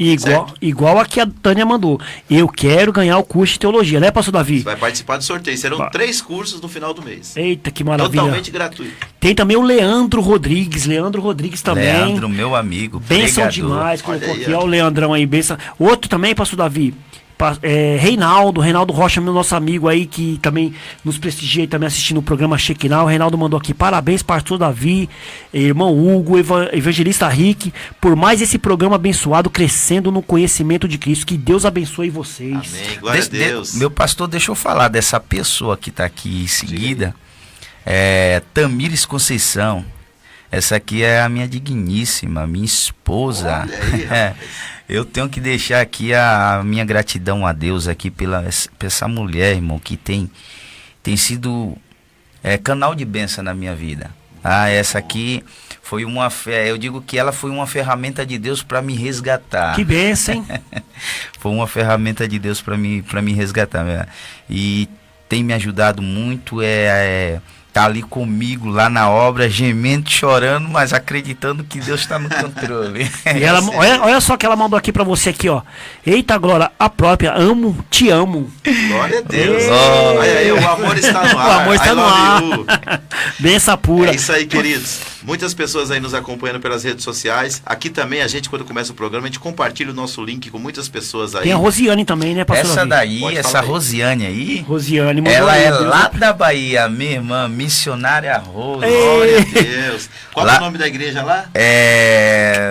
Igual a que a Tânia mandou. Eu quero ganhar o curso de teologia, né, pastor Davi? Você vai participar do sorteio. Serão 3 cursos no final do mês. Eita, que maravilha. Totalmente gratuito. Tem também o Leandro Rodrigues. Leandro Rodrigues também. Leandro, meu amigo. Benção demais. Colocou aqui, ó, o Leandrão aí. Benção. Outro também, pastor Davi. Reinaldo Rocha, meu nosso amigo aí, que também nos prestigia e também assistindo o programa Shekinah. O Reinaldo mandou aqui: parabéns, pastor Davi, irmão Hugo, evangelista Rick, por mais esse programa abençoado, crescendo no conhecimento de Cristo. Que Deus abençoe vocês. Amém, glória a Deus. Meu pastor, deixa eu falar dessa pessoa que está aqui em seguida. Tamires Conceição. Essa aqui é a minha digníssima, minha esposa. Olha aí, eu tenho que deixar aqui a minha gratidão a Deus aqui pela essa mulher, irmão, que tem sido canal de bênção na minha vida. Essa aqui foi uma fé. Eu digo que ela foi uma ferramenta de Deus para me resgatar. Que bênção, hein? Foi uma ferramenta de Deus para me resgatar. E tem me ajudado muito. Tá ali comigo, lá na obra, gemendo, chorando, mas acreditando que Deus está no controle. E ela, olha só que ela mandou aqui pra você aqui, ó. Eita, Glória, a própria, te amo. Glória a Deus. Olha aí, o amor está no ar. O amor está no ar. Benção pura. É isso aí, queridos. Muitas pessoas aí nos acompanhando pelas redes sociais. Aqui também, a gente, quando começa o programa, a gente compartilha o nosso link com muitas pessoas aí. Tem a Rosiane também, né, pastor? Essa daí, essa Rosiane aí, Rosiane, ela é lá da Bahia, minha irmã, missionária Rose. Glória a Deus. Qual é o nome da igreja lá?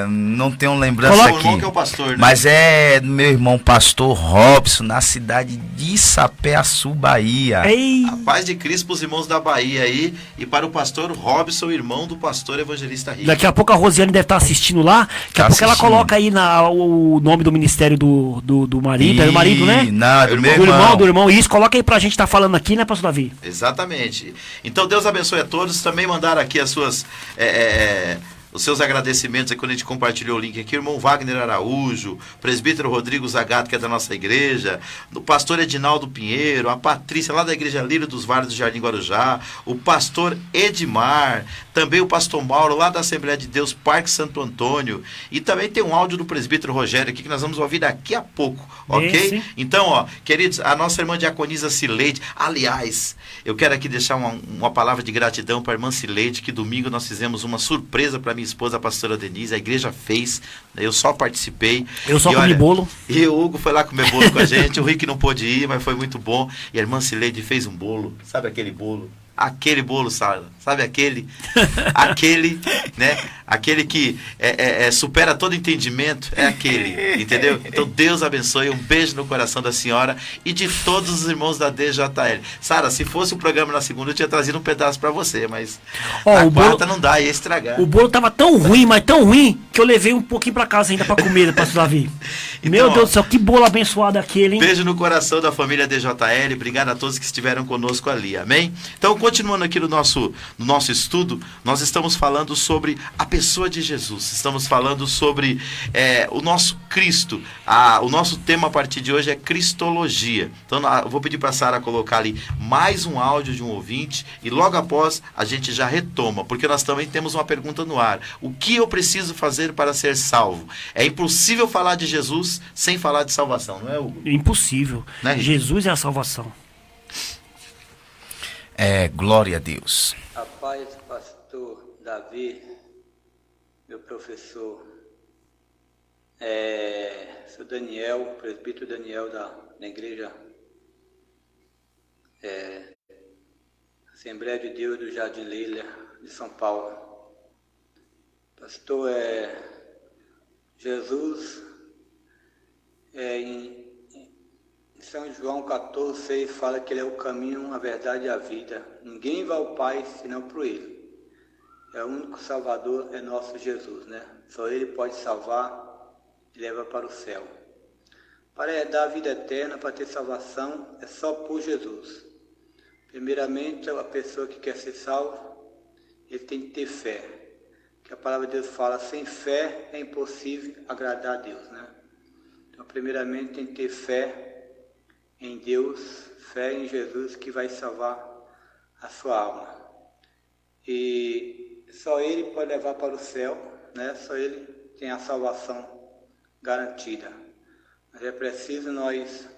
Não tenho lembrança Coloca aqui. o irmão que é o pastor, né? Mas é meu irmão pastor Robson, na cidade de Sapé-Açu, Bahia. Ei. A paz de Cristo para os irmãos da Bahia aí. E para o pastor Robson, irmão do pastor evangelista Rick. Daqui a pouco a Rosiane deve estar assistindo lá. Daqui a pouco ela coloca aí o nome do ministério do marido. É o marido, né? Não, do meu irmão. Do irmão. Isso, coloca aí pra gente estar falando aqui, né, pastor Davi? Exatamente. Então Deus abençoe a todos. Também mandaram aqui as suas... os seus agradecimentos aí quando a gente compartilhou o link aqui, o irmão Wagner Araújo, presbítero Rodrigo Zagato, que é da nossa igreja, o pastor Edinaldo Pinheiro, a Patrícia lá da igreja Lírio dos Vales do Jardim Guarujá, o pastor Edmar, também o pastor Mauro lá da Assembleia de Deus Parque Santo Antônio, e também tem um áudio do presbítero Rogério aqui que nós vamos ouvir daqui a pouco, ok? Então, queridos, a nossa irmã diaconisa Cileide, aliás, eu quero aqui deixar uma palavra de gratidão para a irmã Cileide, que domingo nós fizemos uma surpresa para minha esposa, a pastora Denise, a igreja fez, eu só participei. Eu só comi bolo. E o Hugo foi lá comer bolo com a gente, o Rick não pôde ir, mas foi muito bom. E a irmã Cileide fez um bolo, sabe aquele bolo? Aquele bolo, sabe aquele, né? Aquele que supera todo entendimento, é aquele, entendeu? Então Deus abençoe, um beijo no coração da senhora e de todos os irmãos da DJL. Sara, se fosse o programa na segunda, eu tinha trazido um pedaço pra você, mas na quarta não dá, ia estragar. O bolo tava tão ruim, mas tão ruim, que eu levei um pouquinho pra casa ainda pra comer, pastor Davi. Então, meu Deus do céu, que bolo abençoado aquele, hein? Beijo no coração da família DJL, obrigado a todos que estiveram conosco ali, amém? Então, continuando aqui no nosso estudo, nós estamos falando sobre a pessoa de Jesus, estamos falando sobre o nosso Cristo. O nosso tema a partir de hoje é Cristologia. Então eu vou pedir para a Sara colocar ali mais um áudio de um ouvinte e logo após a gente já retoma, porque nós também temos uma pergunta no ar: o que eu preciso fazer para ser salvo? É impossível falar de Jesus sem falar de salvação, não é, Hugo? Impossível, né, Jesus é a salvação. Glória a Deus. A paz, pastor Davi, meu professor, sou Daniel, presbítero Daniel da igreja Assembleia de Deus do Jardim Lília, de São Paulo. Pastor, Jesus, em São João 14,6 fala que ele é o caminho, a verdade e a vida. Ninguém vai ao Pai senão por ele. O único Salvador é nosso Jesus, né? Só ele pode salvar e levar para o céu. Para herdar a vida eterna, para ter salvação, é só por Jesus. Primeiramente, a pessoa que quer ser salvo, ele tem que ter fé. Que a palavra de Deus fala, sem fé é impossível agradar a Deus, né? Então, primeiramente, tem que ter fé em Deus, fé em Jesus, que vai salvar a sua alma. E só ele pode levar para o céu, né? Só ele tem a salvação garantida. Mas é preciso nós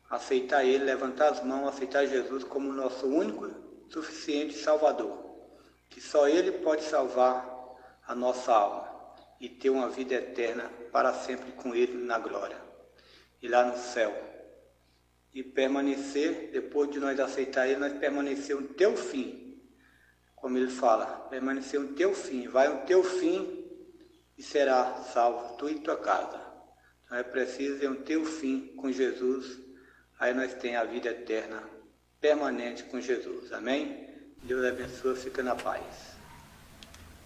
aceitar ele, levantar as mãos, aceitar Jesus como nosso único, suficiente Salvador. Que só ele pode salvar a nossa alma e e ter uma vida eterna para sempre com Ele na glória. E lá no céu, e permanecer, depois de nós aceitar ele, nós permanecer até o fim. Como ele fala, permanecer até o fim. Vai até o fim e será salvo tu e tua casa. Então é preciso ir até o fim com Jesus. Aí nós temos a vida eterna, permanente com Jesus. Amém? Deus abençoe, fica na paz.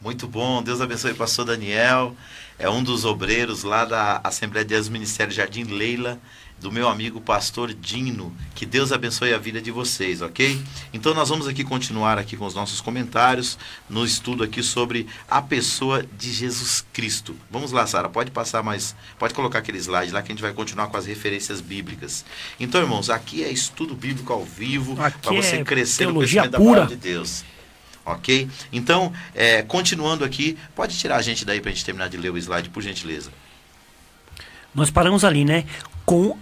Muito bom, Deus abençoe o pastor Daniel, é um dos obreiros lá da Assembleia de Deus Ministério Jardim Leila, do meu amigo pastor Dino, que Deus abençoe a vida de vocês, ok? Então nós vamos aqui continuar aqui com os nossos comentários, no estudo aqui sobre a pessoa de Jesus Cristo. Vamos lá, Sara, pode passar mais, pode colocar aquele slide lá que a gente vai continuar com as referências bíblicas. Então, irmãos, aqui é estudo bíblico ao vivo, para você crescer no conhecimento da palavra de Deus. Ok? Então, continuando aqui, pode tirar a gente daí para a gente terminar de ler o slide, por gentileza. Nós paramos ali, né? Com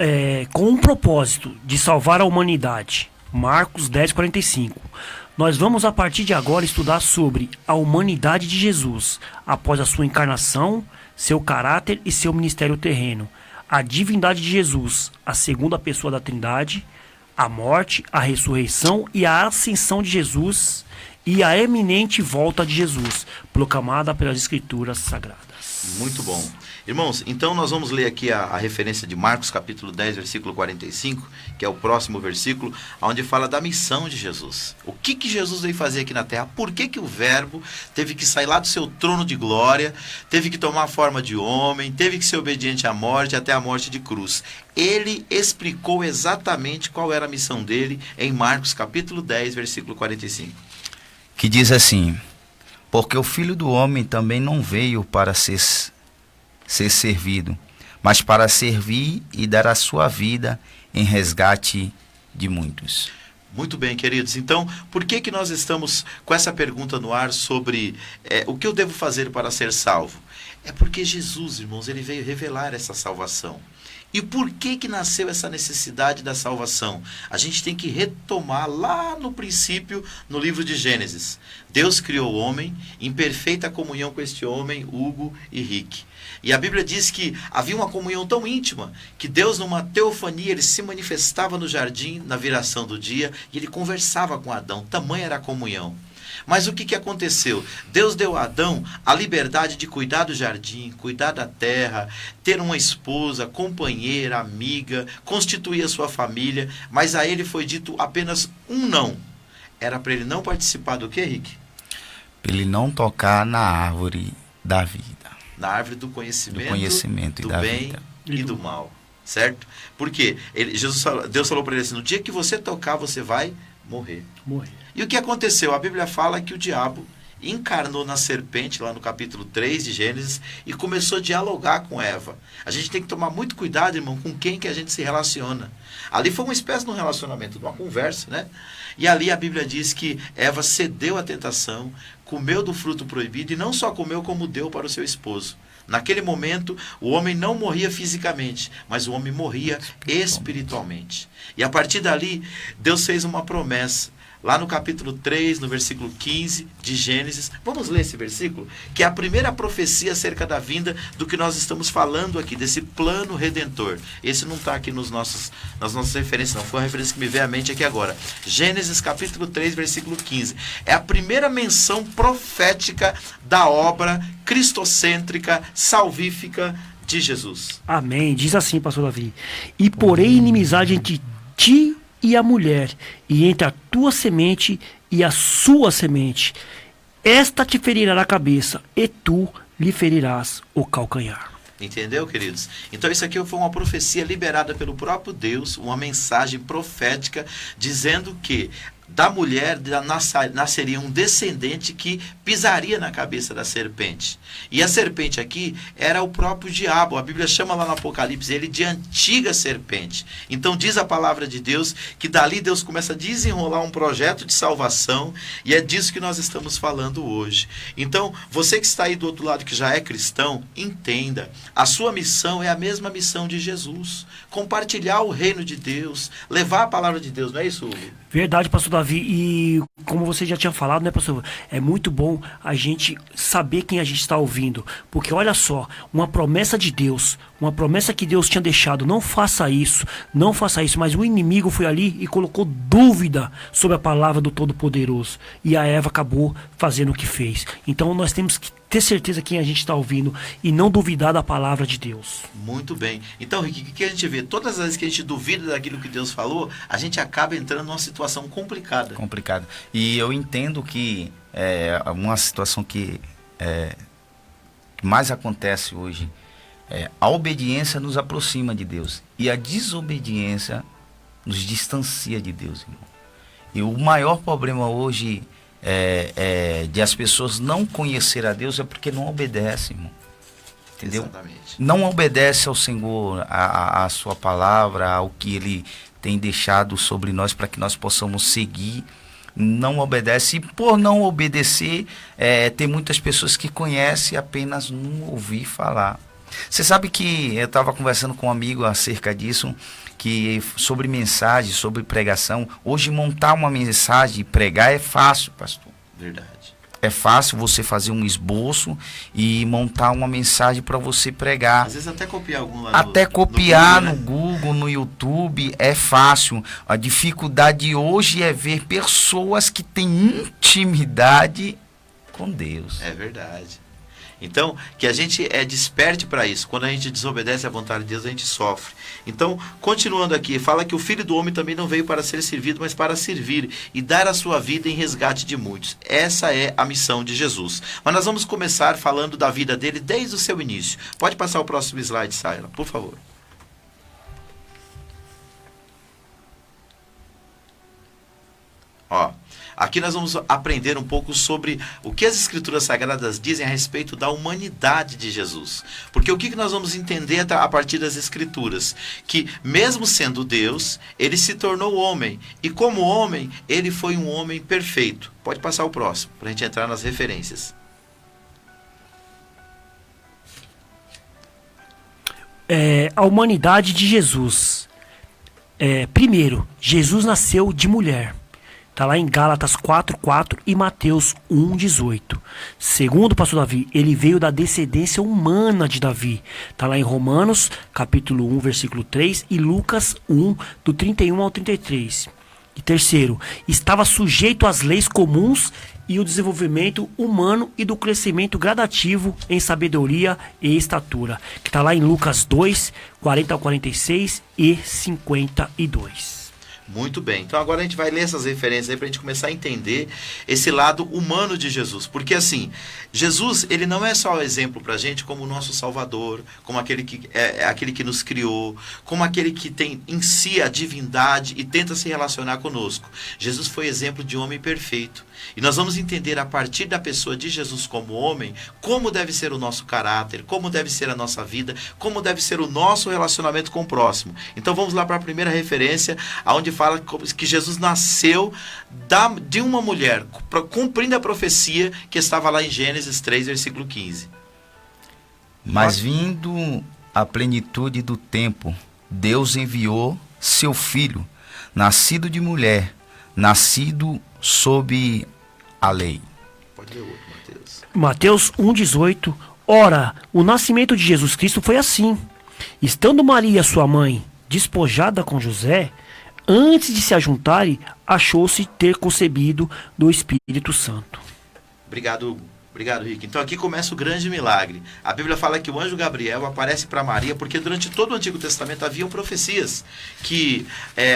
um propósito de salvar a humanidade. Marcos 10:45. Nós vamos a partir de agora estudar sobre a humanidade de Jesus, após a sua encarnação, seu caráter e seu ministério terreno. A divindade de Jesus, a segunda pessoa da Trindade, a morte, a ressurreição e a ascensão de Jesus e a eminente volta de Jesus, proclamada pelas Escrituras Sagradas. Muito bom. Irmãos, então nós vamos ler aqui a referência de Marcos capítulo 10, versículo 45, que é o próximo versículo, onde fala da missão de Jesus. O que Jesus veio fazer aqui na terra? Por que o verbo teve que sair lá do seu trono de glória, teve que tomar a forma de homem, teve que ser obediente à morte, até a morte de cruz? Ele explicou exatamente qual era a missão dele em Marcos capítulo 10, versículo 45. Que diz assim: porque o Filho do Homem também não veio para ser servido, mas para servir e dar a sua vida em resgate de muitos. Muito bem, queridos. Então, por que nós estamos com essa pergunta no ar sobre o que eu devo fazer para ser salvo? É porque Jesus, irmãos, ele veio revelar essa salvação. E por que nasceu essa necessidade da salvação? A gente tem que retomar lá no princípio, no livro de Gênesis. Deus criou o homem em perfeita comunhão com este homem, Hugo e Rick. E a Bíblia diz que havia uma comunhão tão íntima que Deus, numa teofania, ele se manifestava no jardim na viração do dia e ele conversava com Adão. Tamanha era a comunhão. Mas o que aconteceu? Deus deu a Adão a liberdade de cuidar do jardim, cuidar da terra, ter uma esposa, companheira, amiga, constituir a sua família, mas a ele foi dito apenas um não. Era para ele não participar do que, Rick? Para ele não tocar na árvore da vida. Na árvore do conhecimento do bem e do mal, certo? Porque Deus falou para ele assim, no dia que você tocar, você vai morrer. E o que aconteceu? A Bíblia fala que o diabo encarnou na serpente, lá no capítulo 3 de Gênesis, e começou a dialogar com Eva. A gente tem que tomar muito cuidado, irmão, com quem que a gente se relaciona. Ali foi uma espécie de um relacionamento, de uma conversa, né? E ali a Bíblia diz que Eva cedeu à tentação, comeu do fruto proibido, e não só comeu, como deu para o seu esposo. Naquele momento, o homem não morria fisicamente, mas o homem morria espiritualmente. E a partir dali, Deus fez uma promessa. Lá no capítulo 3, no versículo 15 de Gênesis, vamos ler esse versículo, que é a primeira profecia acerca da vinda do que nós estamos falando aqui, desse plano redentor. Esse não está aqui nas nossas referências, não, foi uma referência que me veio à mente aqui agora. Gênesis capítulo 3, versículo 15. É a primeira menção profética da obra cristocêntrica, salvífica de Jesus. Amém. Diz assim, pastor Davi: e porém inimizade entre ti e a mulher, e entre a tua semente e a sua semente. Esta te ferirá a cabeça, e tu lhe ferirás o calcanhar. Entendeu, queridos? Então isso aqui foi uma profecia liberada pelo próprio Deus, uma mensagem profética, dizendo que da mulher nasceria um descendente que pisaria na cabeça da serpente. E a serpente aqui era o próprio diabo. A Bíblia chama lá no Apocalipse ele de antiga serpente. Então diz a palavra de Deus que dali Deus começa a desenrolar um projeto de salvação, e é disso que nós estamos falando hoje. Então, você que está aí do outro lado, que já é cristão, entenda, a sua missão é a mesma missão de Jesus. Compartilhar o reino de Deus, levar a palavra de Deus, não é isso, Hugo? Verdade, pastor Davi. E Como você já tinha falado, né, pastor? É muito bom a gente saber quem a gente está ouvindo. Porque olha só, uma promessa de Deus, uma promessa que Deus tinha deixado, não faça isso, mas o inimigo foi ali e colocou dúvida sobre a palavra do Todo-Poderoso. E a Eva acabou fazendo o que fez. Então nós temos que ter certeza quem a gente está ouvindo e não duvidar da palavra de Deus. Muito bem. Então, Rick, o que a gente vê? Todas as vezes que a gente duvida daquilo que Deus falou, a gente acaba entrando numa situação complicada. Complicado. E eu entendo que uma situação que mais acontece hoje, a obediência nos aproxima de Deus e a desobediência nos distancia de Deus, irmão. E o maior problema hoje de as pessoas não conhecer a Deus é porque não obedecem, irmão. Entendeu? Exatamente. Não obedece ao Senhor, a sua palavra, ao que Ele tem deixado sobre nós para que nós possamos seguir. Não obedece. E por não obedecer, tem muitas pessoas que conhecem apenas não ouvir falar. Você sabe que eu estava conversando com um amigo acerca disso, que sobre mensagem, sobre pregação. Hoje montar uma mensagem e pregar é fácil, pastor. Verdade. É fácil você fazer um esboço e montar uma mensagem para você pregar. Às vezes até copiar algum lá até copiar no Google, no YouTube, é fácil. A dificuldade hoje é ver pessoas que têm intimidade com Deus. É verdade. Então, que a gente desperte para isso. Quando a gente desobedece à vontade de Deus, a gente sofre. Então, continuando aqui, fala que o Filho do Homem também não veio para ser servido, mas para servir e dar a sua vida em resgate de muitos. Essa é a missão de Jesus. Mas nós vamos começar falando da vida dele desde o seu início. Pode passar o próximo slide, Sayla, por favor. Ó. Aqui nós vamos aprender um pouco sobre o que as Escrituras Sagradas dizem a respeito da humanidade de Jesus. Porque o que nós vamos entender a partir das Escrituras? Que mesmo sendo Deus, ele se tornou homem. E como homem, ele foi um homem perfeito. Pode passar o próximo, para a gente entrar nas referências. A humanidade de Jesus. Primeiro, Jesus nasceu de mulher. Está lá em Gálatas 4:4 e Mateus 1:18. Segundo, pastor Davi, ele veio da descendência humana de Davi. Está lá em Romanos, capítulo 1, versículo 3 e Lucas 1, do 31 ao 33. E terceiro, estava sujeito às leis comuns e o desenvolvimento humano e do crescimento gradativo em sabedoria e estatura. Que está lá em Lucas 2, 40 ao 46 e 52. Muito bem, então agora a gente vai ler essas referências aí para a gente começar a entender esse lado humano de Jesus. Porque assim, Jesus, ele não é só o exemplo para a gente como o nosso Salvador, como aquele que nos criou, como aquele que tem em si a divindade e tenta se relacionar conosco. Jesus foi exemplo de homem perfeito. E nós vamos entender a partir da pessoa de Jesus como homem, como deve ser o nosso caráter, como deve ser a nossa vida, como deve ser o nosso relacionamento com o próximo. Então vamos lá para a primeira referência, onde fala que Jesus nasceu de uma mulher, cumprindo a profecia que estava lá em Gênesis 3, versículo 15. Mas vindo a plenitude do tempo, Deus enviou seu filho, nascido de mulher, nascido sob a lei. Pode ler outro, Mateus. Mateus 1,18. Ora, o nascimento de Jesus Cristo foi assim. Estando Maria, sua mãe, despojada com José, antes de se ajuntarem, achou-se ter concebido do Espírito Santo. Obrigado, Rick. Então aqui começa o grande milagre. A Bíblia fala que o anjo Gabriel aparece para Maria, porque durante todo o Antigo Testamento haviam profecias que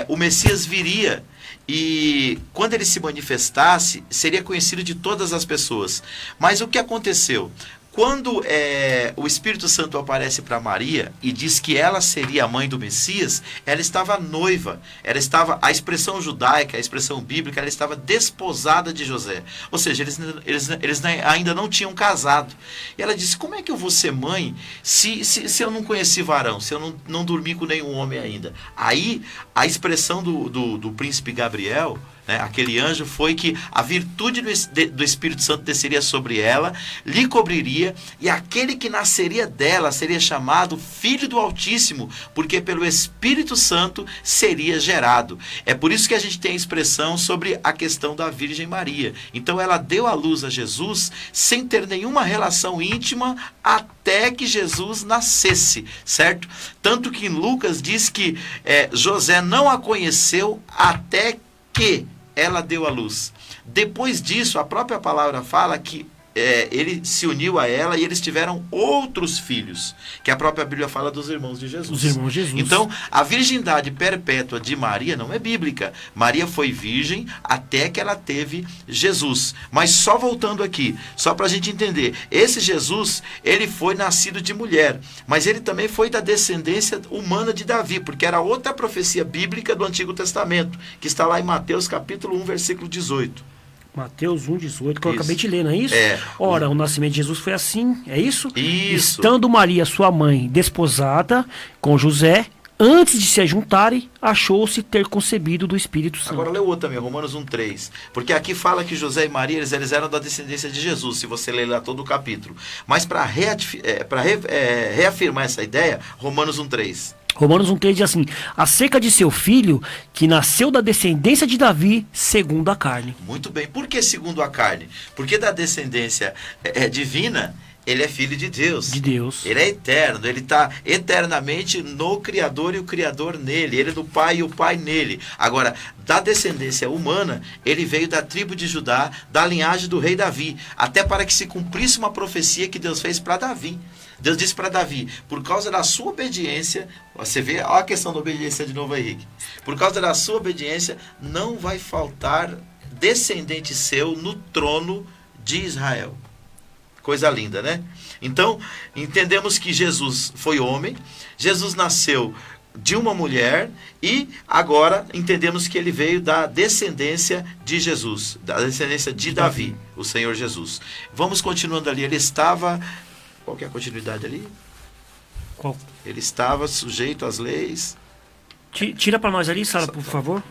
o Messias viria. E quando ele se manifestasse, seria conhecido de todas as pessoas. Mas o que aconteceu? Quando o Espírito Santo aparece para Maria e diz que ela seria a mãe do Messias, ela estava noiva, a expressão judaica, a expressão bíblica, ela estava desposada de José. Ou seja, eles ainda não tinham casado. E ela disse, como é que eu vou ser mãe se eu não conheci varão, se eu não dormi com nenhum homem ainda? Aí, a expressão do príncipe Gabriel, né? Aquele anjo foi que a virtude do Espírito Santo desceria sobre ela, lhe cobriria, e aquele que nasceria dela seria chamado Filho do Altíssimo, porque pelo Espírito Santo seria gerado. É por isso que a gente tem a expressão sobre a questão da Virgem Maria. Então ela deu à luz a Jesus sem ter nenhuma relação íntima até que Jesus nascesse, certo? Tanto que Lucas diz que José não a conheceu até que ela deu à luz. Depois disso, a própria palavra fala que ele se uniu a ela e eles tiveram outros filhos, que a própria Bíblia fala dos irmãos de Jesus. Os irmãos de Jesus. Então, a virgindade perpétua de Maria não é bíblica. Maria foi virgem até que ela teve Jesus. Mas só voltando aqui, só para a gente entender, esse Jesus, ele foi nascido de mulher, mas ele também foi da descendência humana de Davi, porque era outra profecia bíblica do Antigo Testamento, que está lá em Mateus capítulo 1, versículo 18. Mateus 1,18, que eu Isso. acabei de ler, não é isso? Ora, o nascimento de Jesus foi assim, é isso? Isso. Estando Maria, sua mãe, desposada com José, antes de se juntarem, achou-se ter concebido do Espírito Santo. Agora lê o outro também, Romanos 1,3. Porque aqui fala que José e Maria, eles eram da descendência de Jesus, se você ler lá todo o capítulo. Mas para reafirmar essa ideia, Romanos 1,3. Romanos 1,3 diz assim: acerca de seu filho, que nasceu da descendência de Davi, segundo a carne. Muito bem. Por que segundo a carne? Porque da descendência divina, ele é filho de Deus. De Deus. Ele é eterno, ele está eternamente no Criador e o Criador nele. Ele é do Pai e o Pai nele. Agora, da descendência humana, ele veio da tribo de Judá, da linhagem do rei Davi, até para que se cumprisse uma profecia que Deus fez para Davi. Deus disse para Davi, por causa da sua obediência, você vê, olha a questão da obediência de novo, Henrique. Por causa da sua obediência, não vai faltar descendente seu no trono de Israel. Coisa linda, né? Então, entendemos que Jesus foi homem, Jesus nasceu de uma mulher e agora entendemos que ele veio da descendência de Jesus, da descendência de Davi, o Senhor Jesus. Vamos continuando ali, ele estava... Qual que é a continuidade ali? Qual? Ele estava sujeito às leis. Tira para nós ali, Sara, por favor.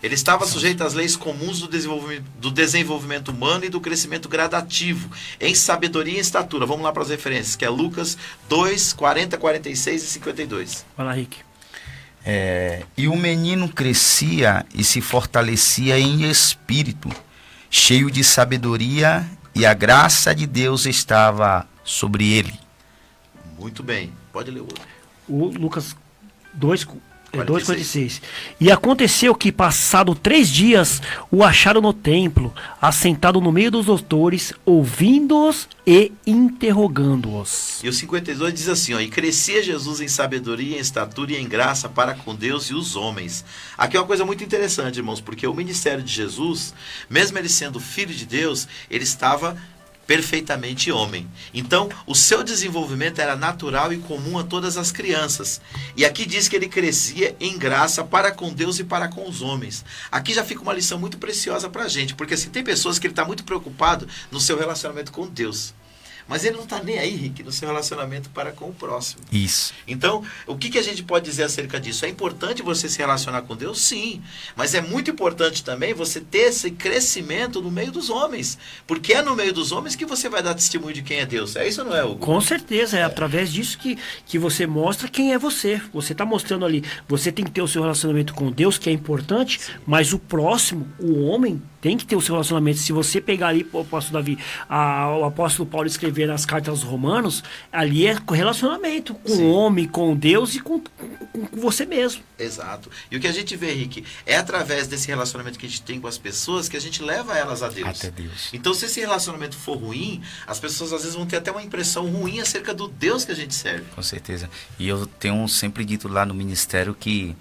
Ele estava sujeito às leis comuns do desenvolvimento humano e do crescimento gradativo, em sabedoria e em estatura. Vamos lá para as referências, que é Lucas 2, 40, 46 e 52. Vai lá, Rick. E o menino crescia e se fortalecia em espírito, cheio de sabedoria, e a graça de Deus estava sobre ele. Muito bem. Pode ler o outro. O Lucas 2,46. E aconteceu que, passado 3 dias, o acharam no templo, assentado no meio dos doutores, ouvindo-os e interrogando-os. E o 52 diz assim, e crescia Jesus em sabedoria, em estatura e em graça para com Deus e os homens. Aqui é uma coisa muito interessante, irmãos, porque o ministério de Jesus, mesmo ele sendo filho de Deus, ele estava perfeitamente homem. Então, o seu desenvolvimento era natural e comum a todas as crianças. E aqui diz que ele crescia em graça para com Deus e para com os homens. Aqui já fica uma lição muito preciosa para a gente, porque assim, tem pessoas que ele está muito preocupado no seu relacionamento com Deus. Mas ele não está nem aí, Rick, no seu relacionamento para com o próximo. Isso. Então, o que a gente pode dizer acerca disso? É importante você se relacionar com Deus? Sim. Mas é muito importante também você ter esse crescimento no meio dos homens. Porque é no meio dos homens que você vai dar testemunho de quem é Deus. É isso ou não é, Hugo? Com certeza, é através disso que você mostra quem é você. Você está mostrando ali, você tem que ter o seu relacionamento com Deus, que é importante, mas o próximo, o homem, tem que ter o seu relacionamento. Se você pegar ali, o apóstolo Davi, o apóstolo Paulo escrever nas cartas aos Romanos, ali é relacionamento com o homem, com Deus e com você mesmo. Exato. E o que a gente vê, Henrique, é através desse relacionamento que a gente tem com as pessoas que a gente leva elas a Deus. Até Deus. Então, se esse relacionamento for ruim, as pessoas às vezes vão ter até uma impressão ruim acerca do Deus que a gente serve. Com certeza. E eu tenho sempre dito lá no ministério que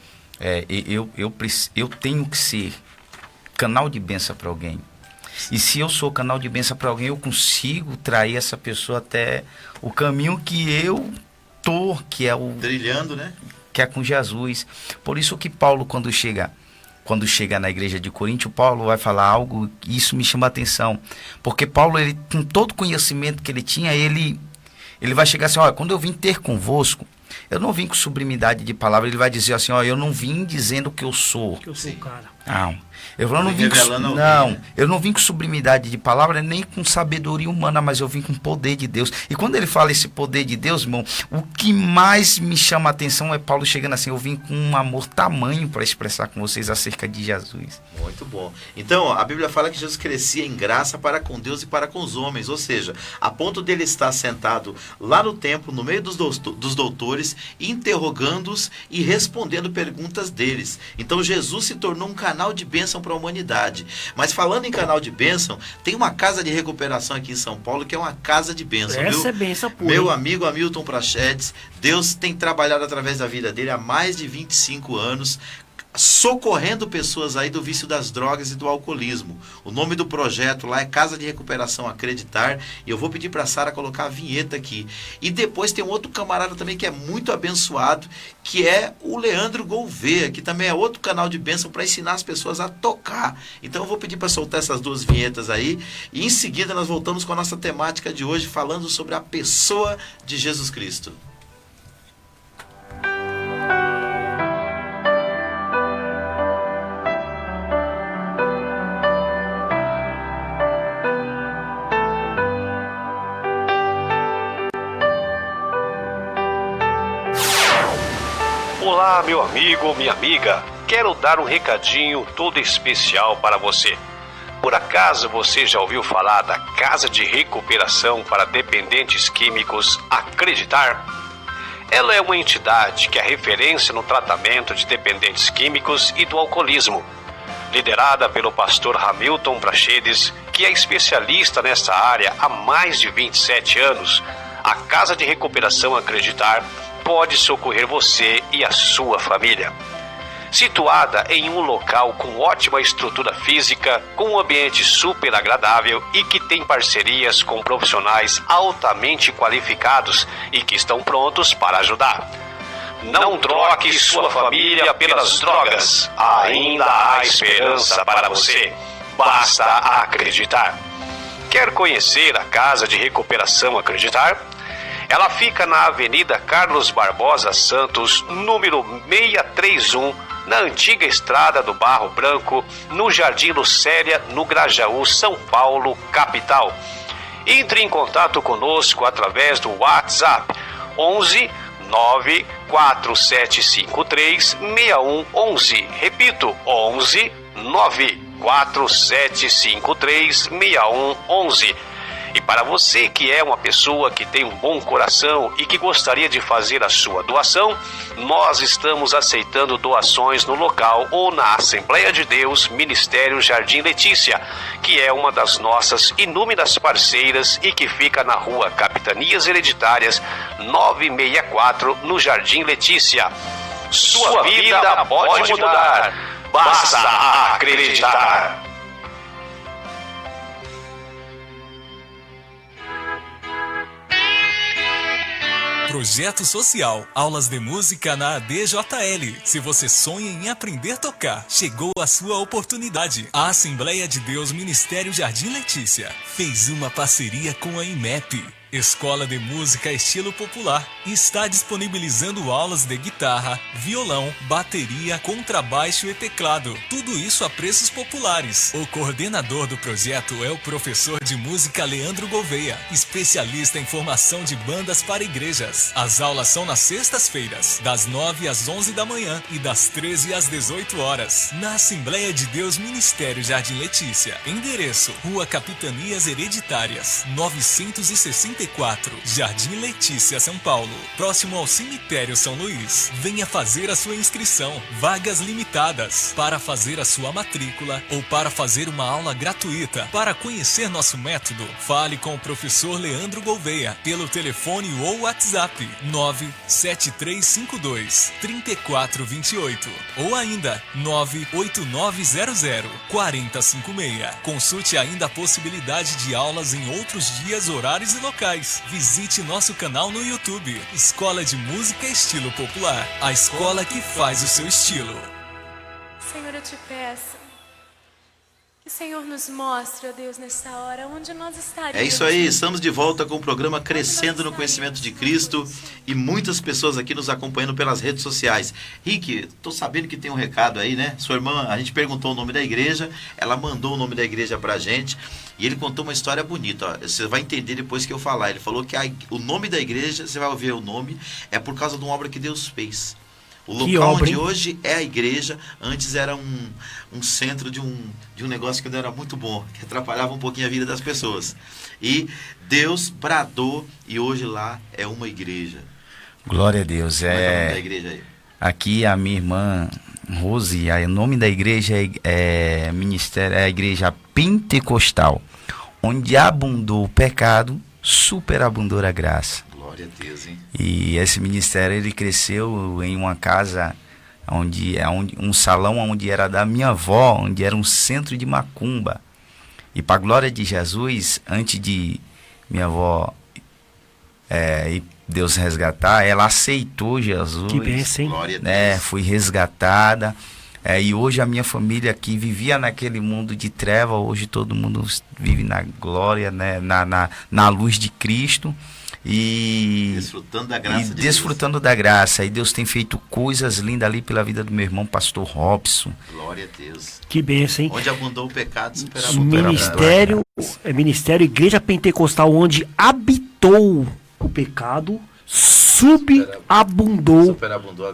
eu tenho que ser canal de bênção para alguém. E se eu sou canal de bênção para alguém, eu consigo trair essa pessoa até o caminho que eu tô, que é o trilhando, né? Que é com Jesus. Por isso que Paulo, quando chega na igreja de Corinto, Paulo vai falar algo, e isso me chama a atenção. Porque Paulo, com todo o conhecimento que ele tinha, ele vai chegar assim, olha, quando eu vim ter convosco, Eu não vim com sublimidade de palavra. Ele vai dizer assim, ó, eu não vim dizendo que eu sou. Que eu sou o cara. Não. Eu não vim com sublimidade de palavra, nem com sabedoria humana, mas eu vim com poder de Deus. E quando ele fala esse poder de Deus, irmão, o que mais me chama a atenção é Paulo chegando assim, eu vim com um amor tamanho para expressar com vocês acerca de Jesus. Muito bom. Então, a Bíblia fala que Jesus crescia em graça para com Deus e para com os homens, ou seja, a ponto dele estar sentado lá no templo, no meio dos doutores, interrogando-os e respondendo perguntas deles. Então, Jesus se tornou um canal de bênção para a humanidade. Mas falando em canal de bênção, tem uma casa de recuperação aqui em São Paulo que é uma casa de bênção. Essa viu? é bênção pura. Meu amigo Hamilton Prachedes, Deus tem trabalhado através da vida dele há mais de 25 anos, socorrendo pessoas aí do vício das drogas e do alcoolismo. O nome do projeto lá é Casa de Recuperação Acreditar, e eu vou pedir para a Sara colocar a vinheta aqui. E depois tem um outro camarada também que é muito abençoado, que é o Leandro Gouveia, que também é outro canal de bênção para ensinar as pessoas a tocar. Então eu vou pedir para soltar essas duas vinhetas aí, e em seguida nós voltamos com a nossa temática de hoje, falando sobre a pessoa de Jesus Cristo. Olá, meu amigo, minha amiga. Quero dar um recadinho todo especial para você. Por acaso você já ouviu falar da Casa de Recuperação para Dependentes Químicos Acreditar? Ela é uma entidade que é referência no tratamento de dependentes químicos e do alcoolismo. Liderada pelo pastor Hamilton Prachedes, que é especialista nessa área há mais de 27 anos, a Casa de Recuperação Acreditar pode socorrer você e a sua família. Situada em um local com ótima estrutura física, com um ambiente super agradável e que tem parcerias com profissionais altamente qualificados e que estão prontos para ajudar. Não troque sua família pelas drogas. Ainda há esperança para você. Basta acreditar. Quer conhecer a Casa de Recuperação Acreditar? Ela fica na Avenida Carlos Barbosa Santos, número 631, na antiga Estrada do Barro Branco, no Jardim Lucélia, no Grajaú, São Paulo, capital. Entre em contato conosco através do WhatsApp 11 94753 6111. Repito, 11 94753 6111. E para você que é uma pessoa que tem um bom coração e que gostaria de fazer a sua doação, nós estamos aceitando doações no local ou na Assembleia de Deus Ministério Jardim Letícia, que é uma das nossas inúmeras parceiras e que fica na rua Capitanias Hereditárias 964, no Jardim Letícia. Sua vida pode mudar, basta acreditar. Projeto Social, aulas de música na ADJL. Se você sonha em aprender a tocar, chegou a sua oportunidade. A Assembleia de Deus Ministério Jardim Letícia fez uma parceria com a IMEP, Escola de Música Estilo Popular, e está disponibilizando aulas de guitarra, violão, bateria, contrabaixo e teclado. Tudo isso a preços populares. O coordenador do projeto é o professor de música Leandro Gouveia, especialista em formação de bandas para igrejas. As aulas são nas sextas-feiras, das 9 às 11 da manhã e das 13 às 18 horas, na Assembleia de Deus Ministério Jardim Letícia. Endereço: Rua Capitanias Hereditárias, 964, Jardim Letícia, São Paulo, próximo ao Cemitério São Luís. Venha fazer a sua inscrição. Vagas limitadas. Para fazer a sua matrícula ou para fazer uma aula gratuita. Para conhecer nosso método, fale com o professor Leandro Gouveia pelo telefone ou WhatsApp 97352-3428 ou ainda 98900-4056. Consulte ainda a possibilidade de aulas em outros dias, horários e locais. Visite nosso canal no YouTube, Escola de Música Estilo Popular, a escola que faz o seu estilo. Senhor, eu te peço que o Senhor nos mostre, ó Deus, nessa hora, onde nós estaríamos. É isso aí, estamos de volta com o programa Crescendo no Conhecimento de Cristo e muitas pessoas aqui nos acompanhando pelas redes sociais. Rick, tô sabendo que tem um recado aí, né? Sua irmã, a gente perguntou o nome da igreja, ela mandou o nome da igreja pra gente e ele contou uma história bonita, ó. Você vai entender depois que eu falar. Ele falou que o nome da igreja, você vai ouvir o nome, é por causa de uma obra que Deus fez. O local onde hoje é a igreja, antes era um centro de um negócio que não era muito bom, que atrapalhava um pouquinho a vida das pessoas. E Deus bradou e hoje lá é uma igreja. Glória a Deus. Como é o nome da igreja aí? Aqui a minha irmã Rose, o nome da igreja é a igreja pentecostal, onde abundou o pecado, superabundou a graça. Glória a Deus, hein? E esse ministério, ele cresceu em uma casa, um salão onde era da minha avó, onde era um centro de macumba. E para a glória de Jesus, antes de minha avó e Deus resgatar, ela aceitou Jesus. Que bênção, hein? Glória a Deus. Né? Foi resgatada. E hoje a minha família que vivia naquele mundo de treva, hoje todo mundo vive na glória, né? na luz de Cristo. E desfrutando da graça de desfrutando da graça. E Deus tem feito coisas lindas ali pela vida do meu irmão pastor Robson. Glória a Deus. Que bênção, hein? Onde abundou o pecado, superabundou. Ministério Igreja Pentecostal, onde habitou o pecado, superabundou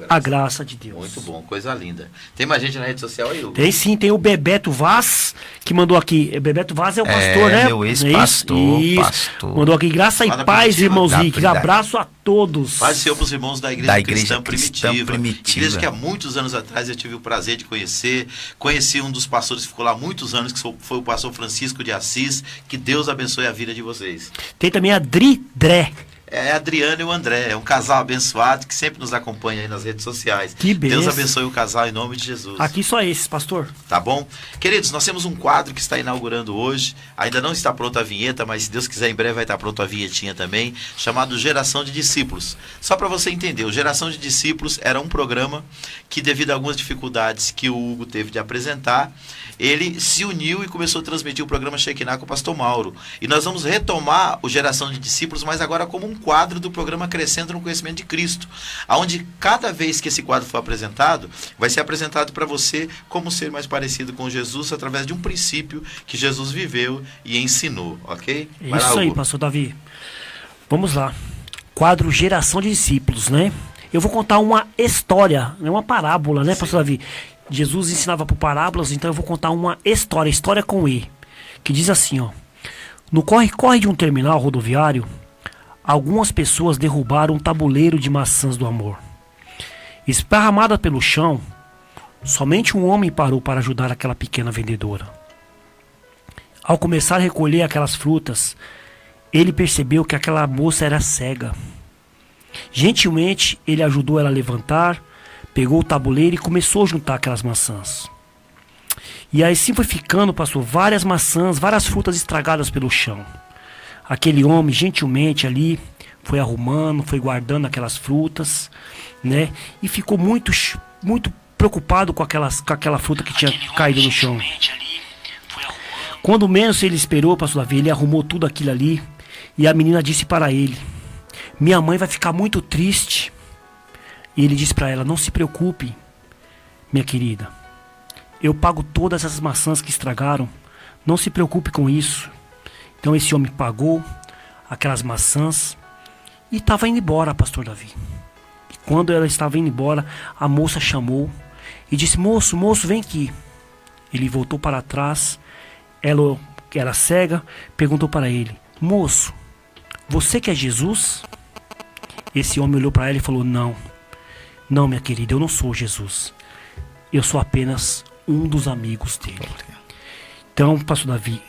a graça de Deus. Muito bom, coisa linda. Tem mais gente na rede social aí, Hugo? Tem sim, tem o Bebeto Vaz, que mandou aqui. Bebeto Vaz é o pastor, né? Meu ex-pastor. Pastor. Mandou aqui, graça e paz, irmãos Rick. Abraço a todos. Paz e Senhor para os irmãos da Igreja Cristã Primitiva. Igreja que há muitos anos atrás eu tive o prazer de conhecer. Conheci um dos pastores que ficou lá há muitos anos, que foi o pastor Francisco de Assis. Que Deus abençoe a vida de vocês. Tem também a Dré. É a Adriana e o André, é um casal abençoado que sempre nos acompanha aí nas redes sociais. Que beleza. Deus abençoe o casal em nome de Jesus. Aqui só esses, pastor. Tá bom? Queridos, nós temos um quadro que está inaugurando hoje. Ainda não está pronta a vinheta, mas se Deus quiser, em breve vai estar pronta a vinhetinha também, chamado Geração de Discípulos. Só para você entender, o Geração de Discípulos era um programa que, devido a algumas dificuldades que o Hugo teve de apresentar, ele se uniu e começou a transmitir o programa Shekinah com o pastor Mauro. E nós vamos retomar o Geração de Discípulos, mas agora como um quadro do programa Crescendo no Conhecimento de Cristo, onde cada vez que esse quadro for apresentado, vai ser apresentado para você como ser mais parecido com Jesus através de um princípio que Jesus viveu e ensinou, ok? Vai isso lá, aí, pastor Davi. Vamos lá. Quadro Geração de Discípulos, né? Eu vou contar uma história, uma parábola, né, pastor Davi? Jesus ensinava por parábolas, então eu vou contar uma história com E, que diz assim, ó. No corre-corre de um terminal rodoviário, algumas pessoas derrubaram um tabuleiro de maçãs do amor. Esparramada pelo chão, somente um homem parou para ajudar aquela pequena vendedora. Ao começar a recolher aquelas frutas, ele percebeu que aquela moça era cega. Gentilmente, ele ajudou ela a levantar, pegou o tabuleiro e começou a juntar aquelas maçãs. E assim foi ficando, pastor, várias maçãs, várias frutas estragadas pelo chão. Aquele homem, gentilmente ali, foi arrumando, foi guardando aquelas frutas, né? E ficou muito preocupado com aquela fruta que tinha caído no chão. Quando menos ele esperou, pastor Davi, ele arrumou tudo aquilo ali. E a menina disse para ele: minha mãe vai ficar muito triste. E ele disse para ela: não se preocupe, minha querida. Eu pago todas essas maçãs que estragaram. Não se preocupe com isso. Então esse homem pagou aquelas maçãs e estava indo embora, pastor Davi. E quando ela estava indo embora, a moça chamou e disse: moço, vem aqui. Ele voltou para trás. Ela, que era cega, perguntou para ele: moço, você que é Jesus? Esse homem olhou para ela e falou: não, minha querida, eu não sou Jesus. Eu sou apenas um dos amigos dele. Então, pastor Davi,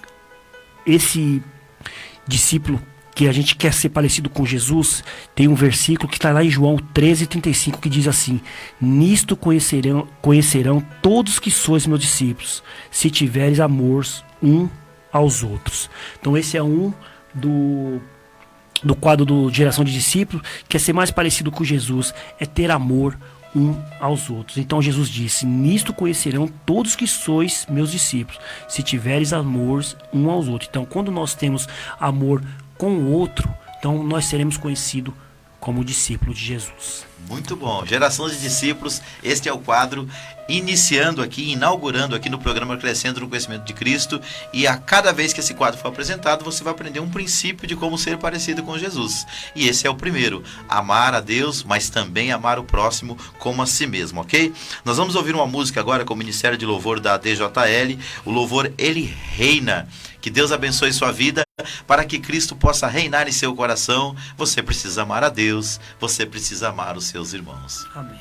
esse discípulo que a gente quer ser parecido com Jesus, tem um versículo que está lá em João 13:35, que diz assim: nisto conhecerão todos que sois meus discípulos, se tiveres amor um aos outros. Então esse é um do quadro do Geração de Discípulos, que é ser mais parecido com Jesus, é ter amor aos outros. Então Jesus disse: nisto conhecerão todos que sois meus discípulos, se tiveres amor aos outros. Então, quando nós temos amor com o outro, então nós seremos conhecidos como discípulo de Jesus. Muito bom. Geração de Discípulos, este é o quadro iniciando aqui, inaugurando aqui no programa Crescendo no Conhecimento de Cristo, e a cada vez que esse quadro for apresentado, você vai aprender um princípio de como ser parecido com Jesus. E esse é o primeiro: amar a Deus, mas também amar o próximo como a si mesmo, ok? Nós vamos ouvir uma música agora com o Ministério de Louvor da DJL, o louvor Ele Reina. Que Deus abençoe sua vida. Para que Cristo possa reinar em seu coração, você precisa amar a Deus, você precisa amar os seus irmãos. Amém.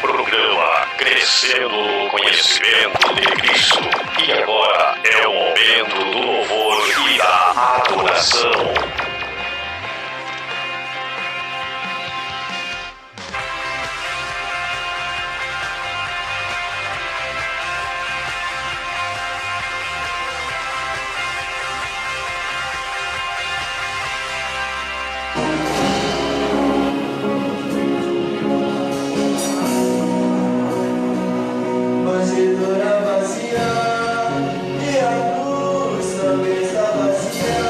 Programa Crescendo no Conhecimento de Cristo. E agora é o momento do louvor e da adoração. Vazia, e a luz também está vazia.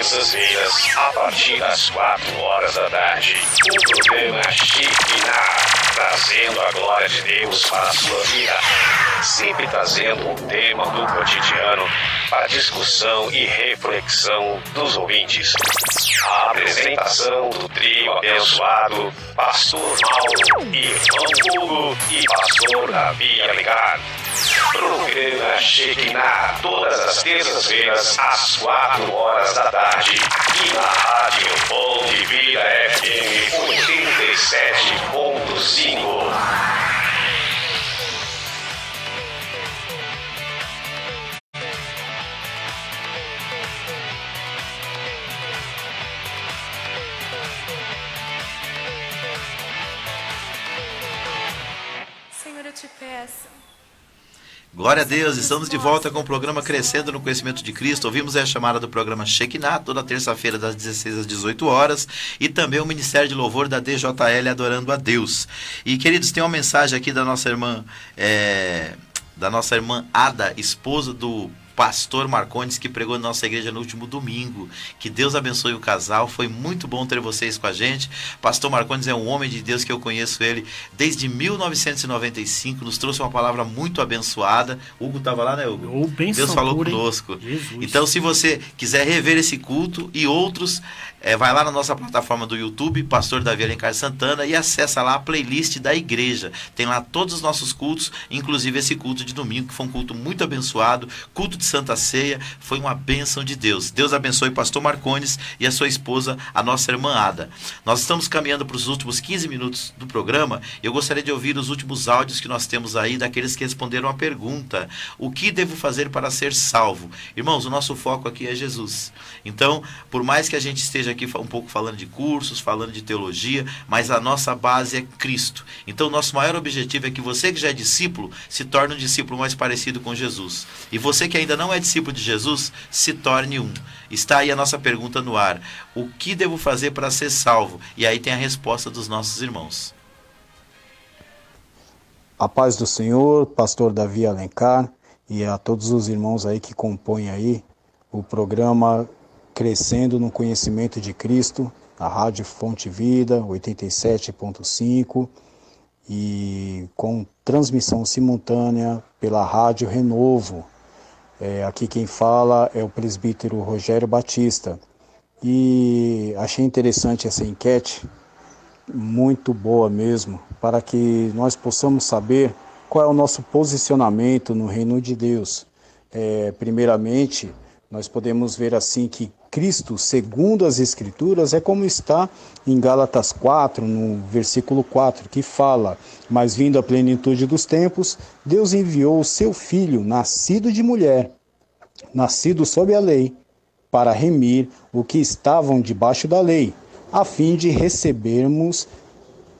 terças-feiras, a partir das 4 horas da tarde, o programa Shekinah, trazendo a glória de Deus para a sua vida. Sempre trazendo um tema do cotidiano para discussão e reflexão dos ouvintes. A apresentação do trio abençoado, Pastor Mauro, Irmão Hugo e Pastor Davi Alencar. Programa Shekinah, todas as terças-feiras, às 4 horas da tarde, aqui na Rádio Fonte Vida FM 87.5. Senhor, eu te peço. Glória a Deus, estamos de volta com o programa Crescendo no Conhecimento de Cristo. Ouvimos a chamada do programa Shekinah, toda terça-feira das 16 às 18 horas, e também o Ministério de Louvor da DJL Adorando a Deus. E queridos, tem uma mensagem aqui da nossa irmã Ada, esposa do Pastor Marcondes, que pregou na nossa igreja no último domingo. Que Deus abençoe o casal, foi muito bom ter vocês com a gente. Pastor Marcondes é um homem de Deus que eu conheço ele desde 1995, nos trouxe uma palavra muito abençoada. Hugo estava lá, né, Hugo? Deus falou conosco. Então, se você quiser rever esse culto e outros, vai lá na nossa plataforma do YouTube, Pastor Davi Alencar Santana, e acessa lá a playlist da igreja. Tem lá todos os nossos cultos, inclusive esse culto de domingo, que foi um culto muito abençoado, culto de Santa Ceia, foi uma bênção de Deus. Deus abençoe Pastor Marcondes e a sua esposa, a nossa irmã Ada. Nós estamos caminhando para os últimos 15 minutos do programa. Eu gostaria de ouvir os últimos áudios que nós temos aí, daqueles que responderam a pergunta: o que devo fazer para ser salvo? Irmãos, o nosso foco aqui é Jesus. Então, por mais que a gente esteja aqui um pouco falando de cursos, falando de teologia, mas a nossa base é Cristo. Então, o nosso maior objetivo é que você que já é discípulo, se torne um discípulo mais parecido com Jesus. E você que ainda não é discípulo de Jesus, se torne um. Está aí a nossa pergunta no ar: o que devo fazer para ser salvo? E aí tem a resposta dos nossos irmãos. A paz do Senhor, Pastor Davi Alencar, e a todos os irmãos aí que compõem aí o programa Crescendo no Conhecimento de Cristo, a Rádio Fonte Vida 87.5, e com transmissão simultânea pela Rádio Renovo. Aqui quem fala é o presbítero Rogério Batista. E achei interessante essa enquete, muito boa mesmo, para que nós possamos saber qual é o nosso posicionamento no reino de Deus. Primeiramente, nós podemos ver assim que Cristo, segundo as Escrituras, é como está em Gálatas 4, no versículo 4, que fala: mas vindo a plenitude dos tempos, Deus enviou o seu Filho, nascido de mulher, nascido sob a lei, para remir o que estavam debaixo da lei, a fim de recebermos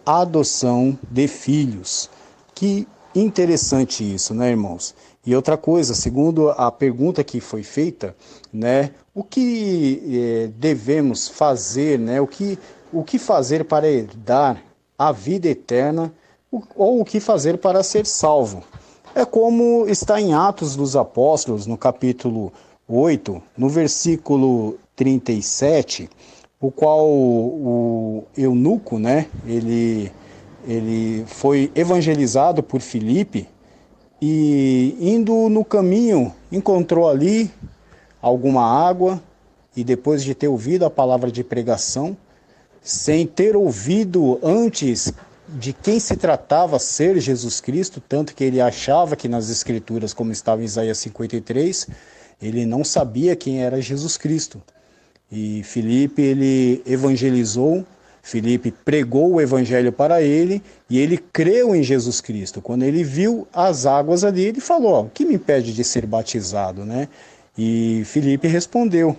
a adoção de filhos. Que interessante isso, né, irmãos? E outra coisa, segundo a pergunta que foi feita, né, o que devemos fazer, né, o que fazer para herdar a vida eterna, ou o que fazer para ser salvo? É como está em Atos dos Apóstolos, no capítulo 8, no versículo 37, o qual o eunuco, né, ele foi evangelizado por Filipe, e indo no caminho encontrou ali alguma água, e depois de ter ouvido a palavra de pregação, sem ter ouvido antes de quem se tratava ser Jesus Cristo, tanto que ele achava que nas Escrituras, como estava em Isaías 53, ele não sabia quem era Jesus Cristo. E Filipe, ele evangelizou, Filipe pregou o evangelho para ele, e ele creu em Jesus Cristo. Quando ele viu as águas ali, ele falou: o que me impede de ser batizado, né? E Filipe respondeu: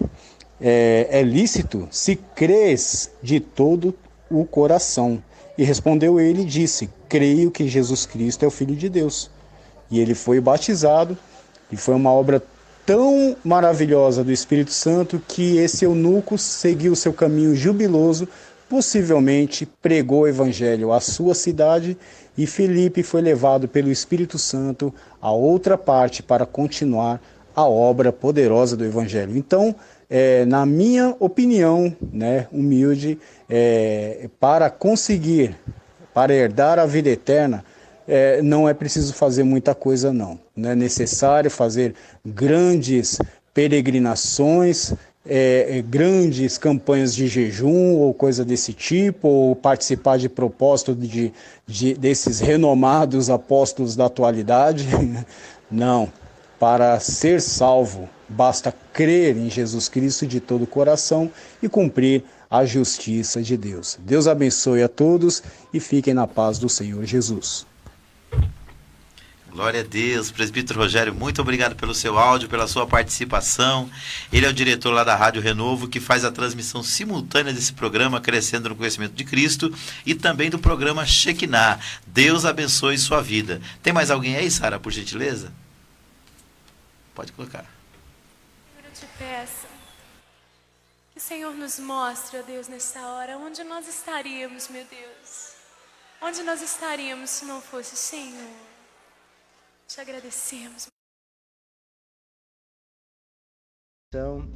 é lícito se crês de todo o coração. E respondeu ele e disse: creio que Jesus Cristo é o Filho de Deus. E ele foi batizado, e foi uma obra tão maravilhosa do Espírito Santo que esse eunuco seguiu seu caminho jubiloso, possivelmente pregou o evangelho à sua cidade, e Filipe foi levado pelo Espírito Santo a outra parte para continuar a obra poderosa do Evangelho. Então, na minha opinião, né, humilde, para herdar a vida eterna, não é preciso fazer muita coisa, não. Não é necessário fazer grandes peregrinações, grandes campanhas de jejum ou coisa desse tipo, ou participar de propósito desses renomados apóstolos da atualidade. Não. Para ser salvo, basta crer em Jesus Cristo de todo o coração e cumprir a justiça de Deus. Deus abençoe a todos e fiquem na paz do Senhor Jesus. Glória a Deus. Presbítero Rogério, muito obrigado pelo seu áudio, pela sua participação. Ele é o diretor lá da Rádio Renovo, que faz a transmissão simultânea desse programa Crescendo no Conhecimento de Cristo e também do programa Shekinah. Deus abençoe sua vida. Tem mais alguém aí, Sara, por gentileza? Pode colocar. Eu te peço que o Senhor nos mostre, ó Deus, nessa hora, onde nós estaríamos, meu Deus. Onde nós estaríamos se não fosse o Senhor. Te agradecemos.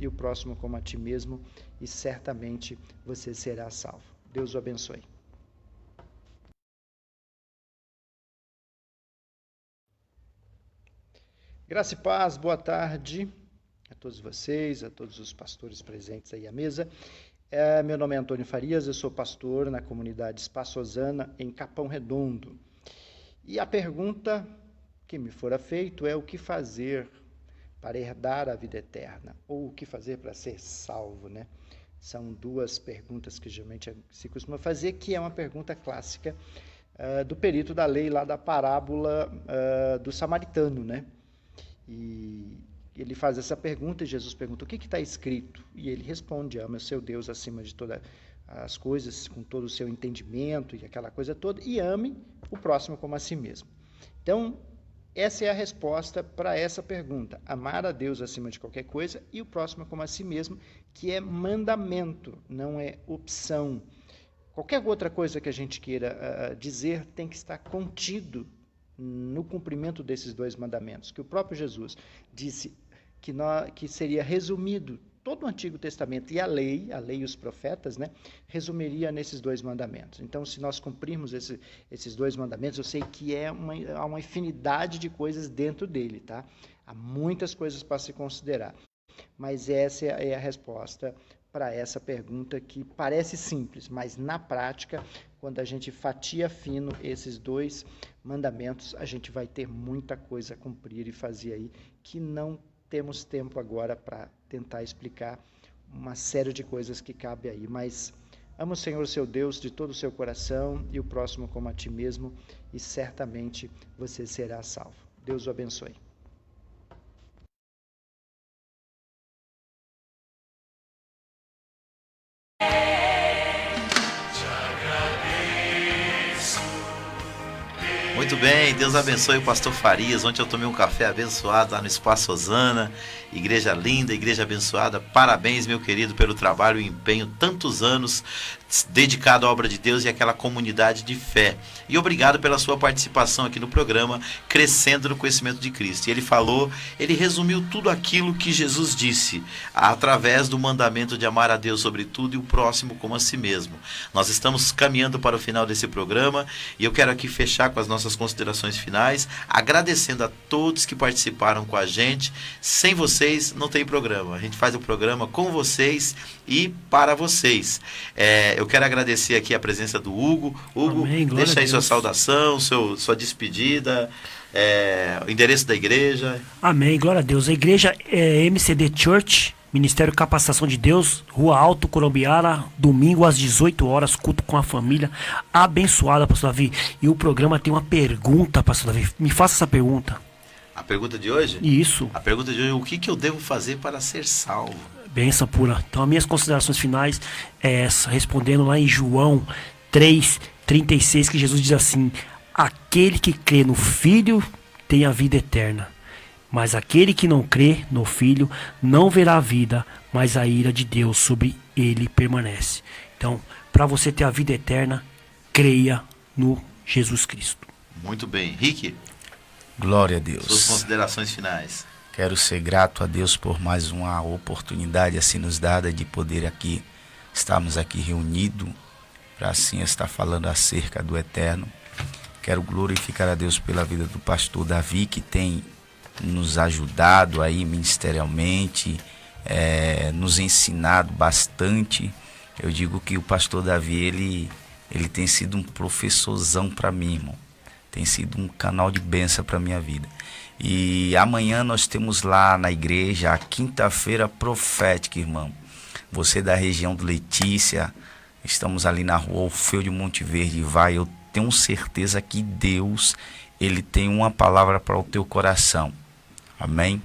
E o próximo como a ti mesmo, e certamente você será salvo. Deus o abençoe. Graça e paz, boa tarde a todos vocês, a todos os pastores presentes aí à mesa. Meu nome é Antônio Farias, eu sou pastor na comunidade Espaço Osana, em Capão Redondo. E a pergunta que me fora feito é o que fazer para herdar a vida eterna, ou o que fazer para ser salvo, né? São duas perguntas que geralmente se costuma fazer, que é uma pergunta clássica do perito da lei, lá da parábola do samaritano, né? E ele faz essa pergunta e Jesus pergunta, o que está escrito? E ele responde, ama o seu Deus acima de todas as coisas, com todo o seu entendimento e aquela coisa toda, e ame o próximo como a si mesmo. Então, essa é a resposta para essa pergunta, amar a Deus acima de qualquer coisa e o próximo como a si mesmo, que é mandamento, não é opção. Qualquer outra coisa que a gente queira dizer tem que estar contido no cumprimento desses dois mandamentos, que o próprio Jesus disse que seria resumido todo o Antigo Testamento e a lei e os profetas, né, resumiria nesses dois mandamentos. Então, se nós cumprirmos esses dois mandamentos, eu sei que há uma infinidade de coisas dentro dele, tá? Há muitas coisas para se considerar, mas essa é a resposta para essa pergunta que parece simples, mas na prática, quando a gente fatia fino esses dois mandamentos, a gente vai ter muita coisa a cumprir e fazer aí, que não temos tempo agora para tentar explicar uma série de coisas que cabe aí, mas ama o Senhor seu Deus de todo o seu coração e o próximo como a ti mesmo, e certamente você será salvo. Deus o abençoe. Muito bem, Deus abençoe o pastor Farias. Ontem eu tomei um café abençoado lá no Espaço Osana, igreja linda, igreja abençoada. Parabéns, meu querido, pelo trabalho e empenho, tantos anos dedicado à obra de Deus e àquela comunidade de fé. E obrigado pela sua participação aqui no programa Crescendo no Conhecimento de Cristo. E ele resumiu tudo aquilo que Jesus disse, através do mandamento de amar a Deus sobre tudo e o próximo como a si mesmo. Nós estamos caminhando para o final desse programa e eu quero aqui fechar com as nossas considerações finais, agradecendo a todos que participaram com a gente. Sem vocês não tem programa. A gente faz o programa com vocês e para vocês. Eu quero agradecer aqui a presença do Hugo. Hugo, amém, deixa aí sua saudação, sua despedida, o endereço da igreja. Amém, glória a Deus. A igreja é MCD Church, Ministério Capacitação de Deus, Rua Alto, Corumbiara, domingo às 18 horas, culto com a família, abençoada, pastor Davi. E o programa tem uma pergunta, pastor Davi, me faça essa pergunta. A pergunta de hoje? Isso. A pergunta de hoje é: o que eu devo fazer para ser salvo? Bênção pura. Então, as minhas considerações finais é essa, respondendo lá em João 3:36, que Jesus diz assim: aquele que crê no Filho tem a vida eterna, mas aquele que não crê no Filho não verá a vida, mas a ira de Deus sobre ele permanece. Então, para você ter a vida eterna, creia no Jesus Cristo. Muito bem. Rick? Glória a Deus. Suas considerações finais. Quero ser grato a Deus por mais uma oportunidade assim nos dada de poder estarmos aqui reunidos para assim estar falando acerca do eterno. Quero glorificar a Deus pela vida do pastor Davi, que tem nos ajudado aí ministerialmente, nos ensinado bastante. Eu digo que o pastor Davi, ele tem sido um professorzão para mim, irmão. Tem sido um canal de bênção para minha vida. E amanhã nós temos lá na igreja a quinta-feira profética, irmão. Você da região de Letícia, estamos ali na rua Orfeu de Monte Verde, vai. Eu tenho certeza que Deus, ele tem uma palavra para o teu coração. Amém?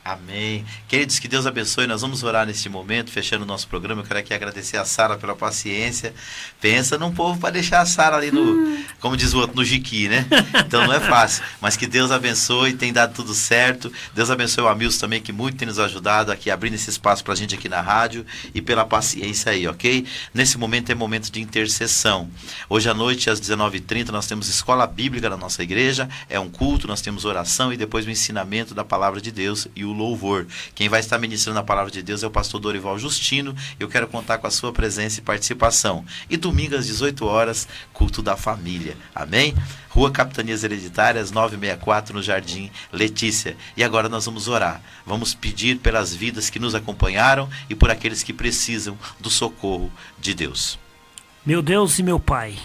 Amém. Queridos, que Deus abençoe. Nós vamos orar neste momento, fechando o nosso programa. Eu quero aqui agradecer a Sara pela paciência. Pensa num povo para deixar a Sara ali no, como diz o outro, no jiqui, né? Então não é fácil. Mas que Deus abençoe, tem dado tudo certo. Deus abençoe o Amilson também, que muito tem nos ajudado aqui, abrindo esse espaço para a gente aqui na rádio, e pela paciência aí, ok? Nesse momento é momento de intercessão. Hoje à noite, às 19h30, nós temos escola bíblica na nossa igreja. É um culto, nós temos oração e depois o ensinamento da palavra de Deus e o louvor. Quem vai estar ministrando a palavra de Deus é o pastor Dorival Justino. Eu quero contar com a sua presença e participação. E domingo às 18 horas, culto da família. Amém? Rua Capitanias Hereditárias, 964, no Jardim Letícia. E agora nós vamos orar. Vamos pedir pelas vidas que nos acompanharam e por aqueles que precisam do socorro de Deus. Meu Deus e meu Pai,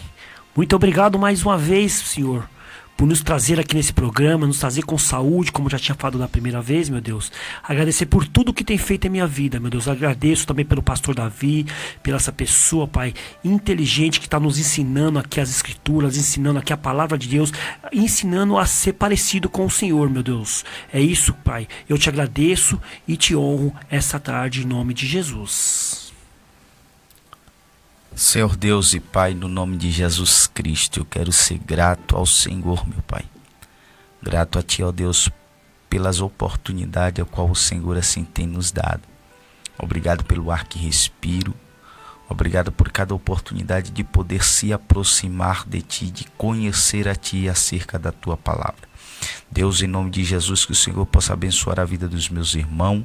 muito obrigado mais uma vez, Senhor, por nos trazer aqui nesse programa, nos trazer com saúde, como já tinha falado da primeira vez, meu Deus. Agradecer por tudo que tem feito em minha vida, meu Deus. Agradeço também pelo pastor Davi, pela essa pessoa, Pai, inteligente, que está nos ensinando aqui as escrituras, ensinando aqui a palavra de Deus, ensinando a ser parecido com o Senhor, meu Deus. É isso, Pai. Eu te agradeço e te honro essa tarde em nome de Jesus. Senhor Deus e Pai, no nome de Jesus Cristo, eu quero ser grato ao Senhor, meu Pai. Grato a Ti, ó Deus, pelas oportunidades a qual o Senhor assim tem nos dado. Obrigado pelo ar que respiro. Obrigado por cada oportunidade de poder se aproximar de Ti, de conhecer a Ti acerca da Tua palavra. Deus, em nome de Jesus, que o Senhor possa abençoar a vida dos meus irmãos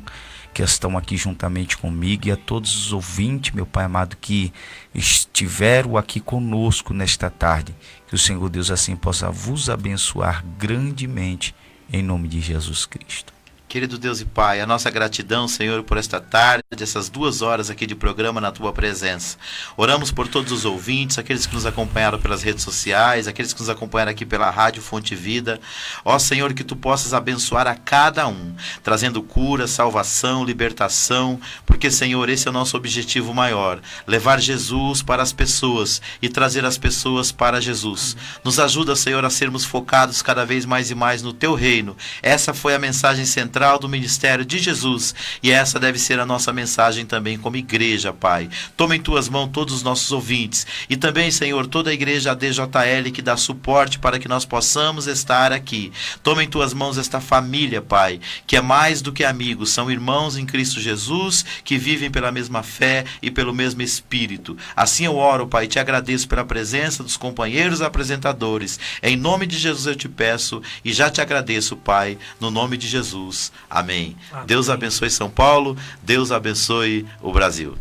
que estão aqui juntamente comigo e a todos os ouvintes, meu Pai amado, que estiveram aqui conosco nesta tarde. Que o Senhor Deus assim possa vos abençoar grandemente em nome de Jesus Cristo. Querido Deus e Pai, a nossa gratidão, Senhor, por esta tarde, essas 2 horas aqui de programa na Tua presença. Oramos por todos os ouvintes, aqueles que nos acompanharam pelas redes sociais, aqueles que nos acompanharam aqui pela Rádio Fonte Vida. Ó Senhor, que Tu possas abençoar a cada um, trazendo cura, salvação, libertação, porque, Senhor, esse é o nosso objetivo maior, levar Jesus para as pessoas e trazer as pessoas para Jesus. Nos ajuda, Senhor, a sermos focados cada vez mais e mais no Teu reino. Essa foi a mensagem central do ministério de Jesus, e essa deve ser a nossa mensagem também como igreja, Pai. Toma em Tuas mãos todos os nossos ouvintes e também, Senhor, toda a igreja ADJL que dá suporte para que nós possamos estar aqui. Toma em Tuas mãos esta família, Pai, que é mais do que amigos, são irmãos em Cristo Jesus, que vivem pela mesma fé e pelo mesmo Espírito. Assim eu oro, Pai, te agradeço pela presença dos companheiros apresentadores. Em nome de Jesus eu te peço e já te agradeço, Pai, no nome de Jesus. Amém. Deus abençoe São Paulo, Deus abençoe o Brasil.